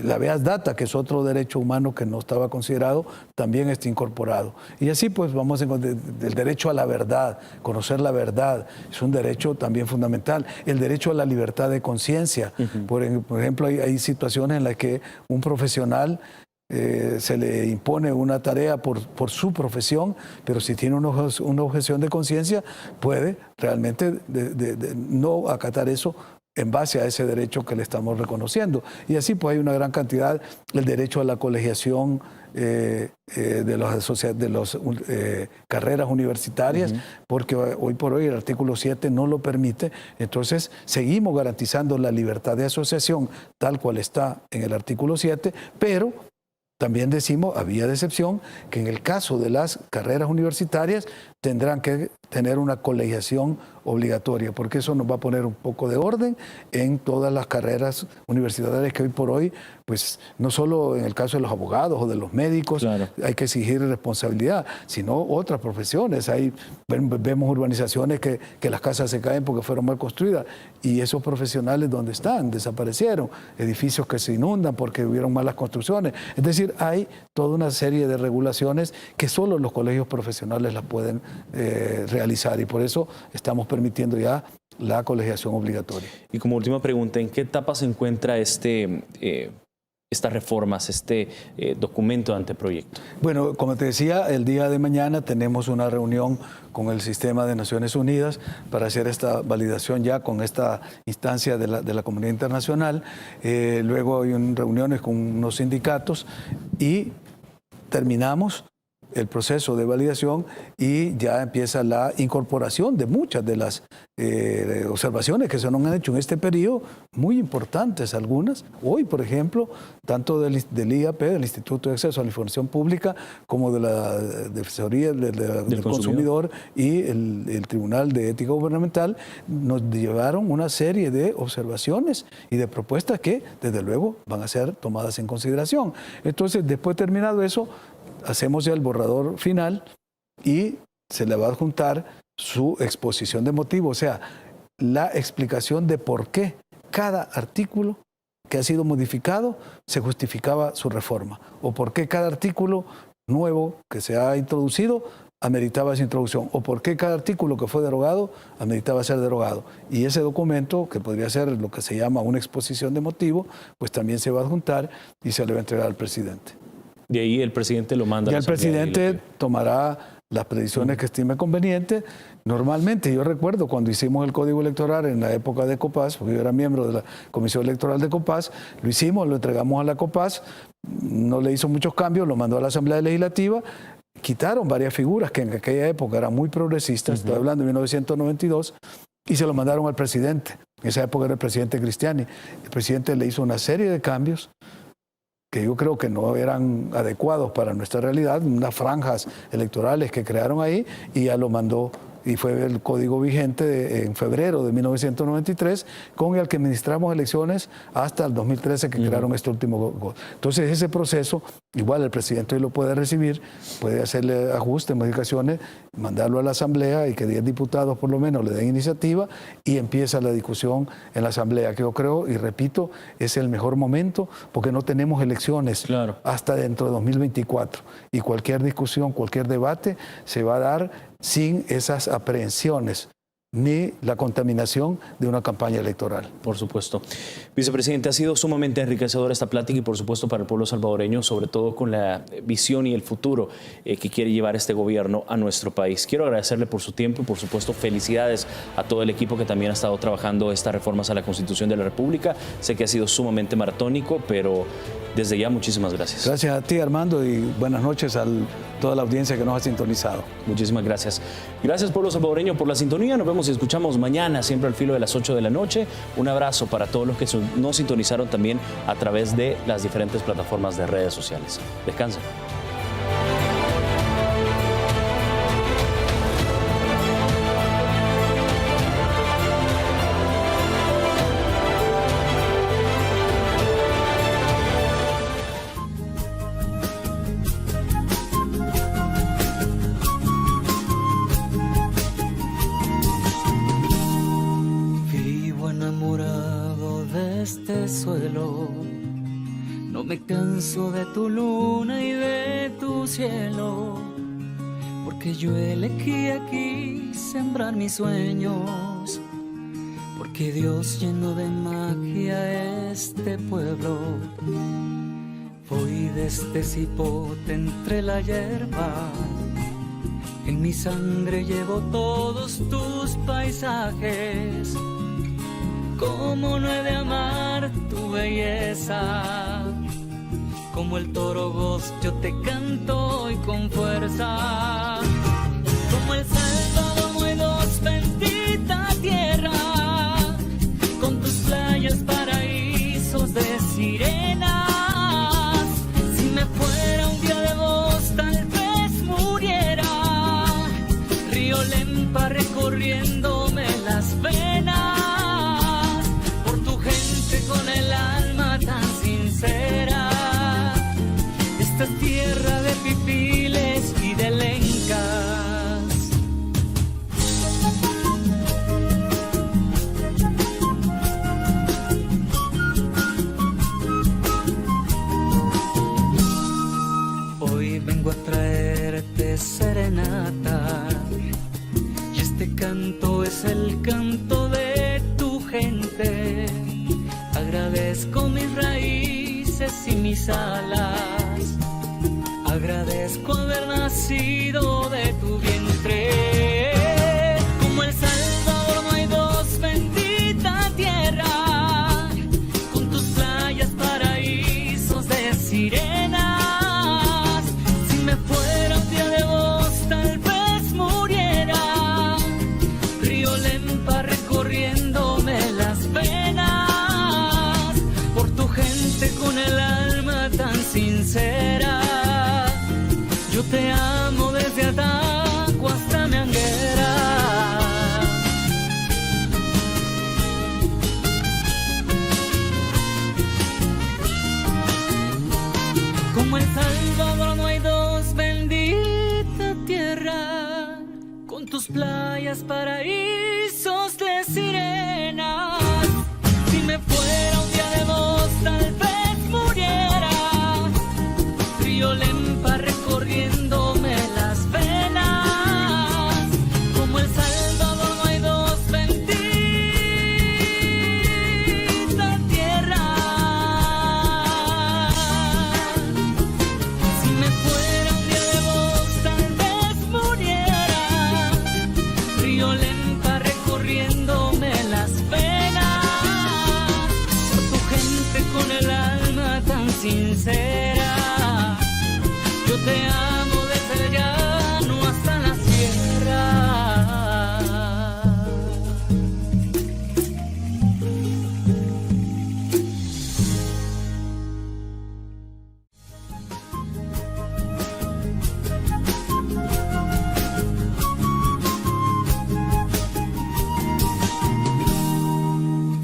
La habeas data, que es otro derecho humano que no estaba considerado, también está incorporado. Y así pues vamos a encontrar el derecho a la verdad, conocer la verdad, es un derecho también fundamental. El derecho a la libertad de conciencia. Por ejemplo, hay situaciones en las que un profesional se le impone una tarea por su profesión, pero si tiene una objeción de conciencia, puede realmente no acatar eso en base a ese derecho que le estamos reconociendo. Y así pues hay una gran cantidad, el derecho a la colegiación de las carreras universitarias, porque hoy por hoy el artículo 7 no lo permite. Entonces seguimos garantizando la libertad de asociación tal cual está en el artículo 7, pero también decimos, había de excepción, que en el caso de las carreras universitarias tendrán que tener una colegiación obligatoria, porque eso nos va a poner un poco de orden en todas las carreras universitarias que hoy por hoy, pues no solo en el caso de los abogados o de los médicos, claro, hay que exigir responsabilidad, sino otras profesiones. Vemos urbanizaciones que las casas se caen porque fueron mal construidas, y esos profesionales, ¿dónde están? Desaparecieron. Edificios que se inundan porque hubieron malas construcciones. Es decir, hay toda una serie de regulaciones que solo los colegios profesionales las pueden realizar, y por eso estamos permitiendo ya la colegiación obligatoria. Y como última pregunta, ¿en qué etapa se encuentra estas reformas, documento de anteproyecto? Bueno, como te decía, el día de mañana tenemos una reunión con el sistema de Naciones Unidas para hacer esta validación ya con esta instancia de la comunidad internacional. Luego hay reuniones con unos sindicatos y terminamos el proceso de validación, y ya empieza la incorporación de muchas de las observaciones que se nos han hecho en este periodo, muy importantes algunas. Hoy, por ejemplo, tanto del IAP, del Instituto de Acceso a la Información Pública, como de la Defensoría del Consumidor y el Tribunal de Ética Gubernamental, nos llevaron una serie de observaciones y de propuestas que, desde luego, van a ser tomadas en consideración. Entonces, después terminado eso, hacemos ya el borrador final y se le va a adjuntar su exposición de motivos, o sea, la explicación de por qué cada artículo que ha sido modificado se justificaba su reforma, o por qué cada artículo nuevo que se ha introducido ameritaba esa introducción, o por qué cada artículo que fue derogado ameritaba ser derogado. Y ese documento, que podría ser lo que se llama una exposición de motivos, pues también se va a adjuntar y se le va a entregar al presidente. De ahí el presidente lo manda a la Asamblea. Y el presidente tomará las predicciones que estime conveniente. Normalmente, yo recuerdo cuando hicimos el Código Electoral en la época de COPAS, porque yo era miembro de la Comisión Electoral de COPAS, lo hicimos, lo entregamos a la COPAS, no le hizo muchos cambios, lo mandó a la Asamblea Legislativa, quitaron varias figuras que en aquella época eran muy progresistas, estoy hablando de 1992, y se lo mandaron al presidente. En esa época era el presidente Cristiani. El presidente le hizo una serie de cambios que yo creo que no eran adecuados para nuestra realidad, unas franjas electorales que crearon ahí, y ya lo mandó, y fue el código vigente en febrero de 1993, con el que administramos elecciones hasta el 2013, que crearon este último. Entonces ese proceso, igual el presidente hoy lo puede recibir, puede hacerle ajustes, modificaciones, mandarlo a la Asamblea y que 10 diputados por lo menos le den iniciativa, y empieza la discusión en la Asamblea, que yo creo, y repito, es el mejor momento porque no tenemos elecciones hasta dentro de 2024, y cualquier discusión, cualquier debate se va a dar sin esas aprehensiones ni la contaminación de una campaña electoral. Por supuesto. Vicepresidente, ha sido sumamente enriquecedora esta plática y por supuesto para el pueblo salvadoreño, sobre todo con la visión y el futuro que quiere llevar este gobierno a nuestro país. Quiero agradecerle por su tiempo y por supuesto felicidades a todo el equipo que también ha estado trabajando estas reformas a la Constitución de la República. Sé que ha sido sumamente maratónico, pero desde ya muchísimas gracias. Gracias a ti, Armando, y buenas noches a toda la audiencia que nos ha sintonizado. Muchísimas gracias. Gracias, pueblo salvadoreño, por la sintonía. Nos vemos y escuchamos mañana, siempre al filo de las 8 de la noche. Un abrazo para todos los que nos sintonizaron también a través de las diferentes plataformas de redes sociales. Descansen. No me canso de tu luna y de tu cielo, porque yo elegí aquí sembrar mis sueños, porque Dios llenó de magia este pueblo. Voy desde cipote entre la hierba, en mi sangre llevo todos tus paisajes. ¿Cómo no he de amar tu belleza? Como el toro goz yo te canto hoy con fuerza. Como el Salvador no hay dos, bendita tierra, con tus playas, paraísos de sirenas. Si me fuera un día de vos, tal vez muriera. Río Lempa recorriéndome las venas, con el alma tan sincera. Esta es tierra de pipiles y de lencas. Hoy vengo a traerte serenata, y este canto es el canto de tu gente. Agradezco mis raíces y mis alas, agradezco haber nacido de tu vientre. Como el Salvador no hay dos, bendita tierra, con tus playas, paraísos de sirenas. Si me fuera un día de vos, tal vez muriera. Río Lempa recorriéndome las venas, gente con el alma tan sincera. Yo te amo desde Ataco hasta Meanguera. Como el Salvador no hay dos, bendita tierra, con tus playas, paraísos de sirenas. Si me fuera un día de vos, tal vez muriera. Río Lempa recorriéndome las venas. Como el Salvador no hay dos, bendita tierra. Si me fuera un día de vos, tal vez muriera. Río Lempa recorriéndome las venas, con el alma tan sincera. Yo te amo desde el llano hasta la sierra.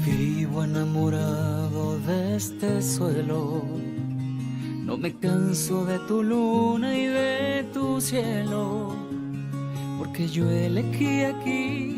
Vivo enamorado de este suelo, no me canso de tu luna y de tu cielo, porque yo elegí aquí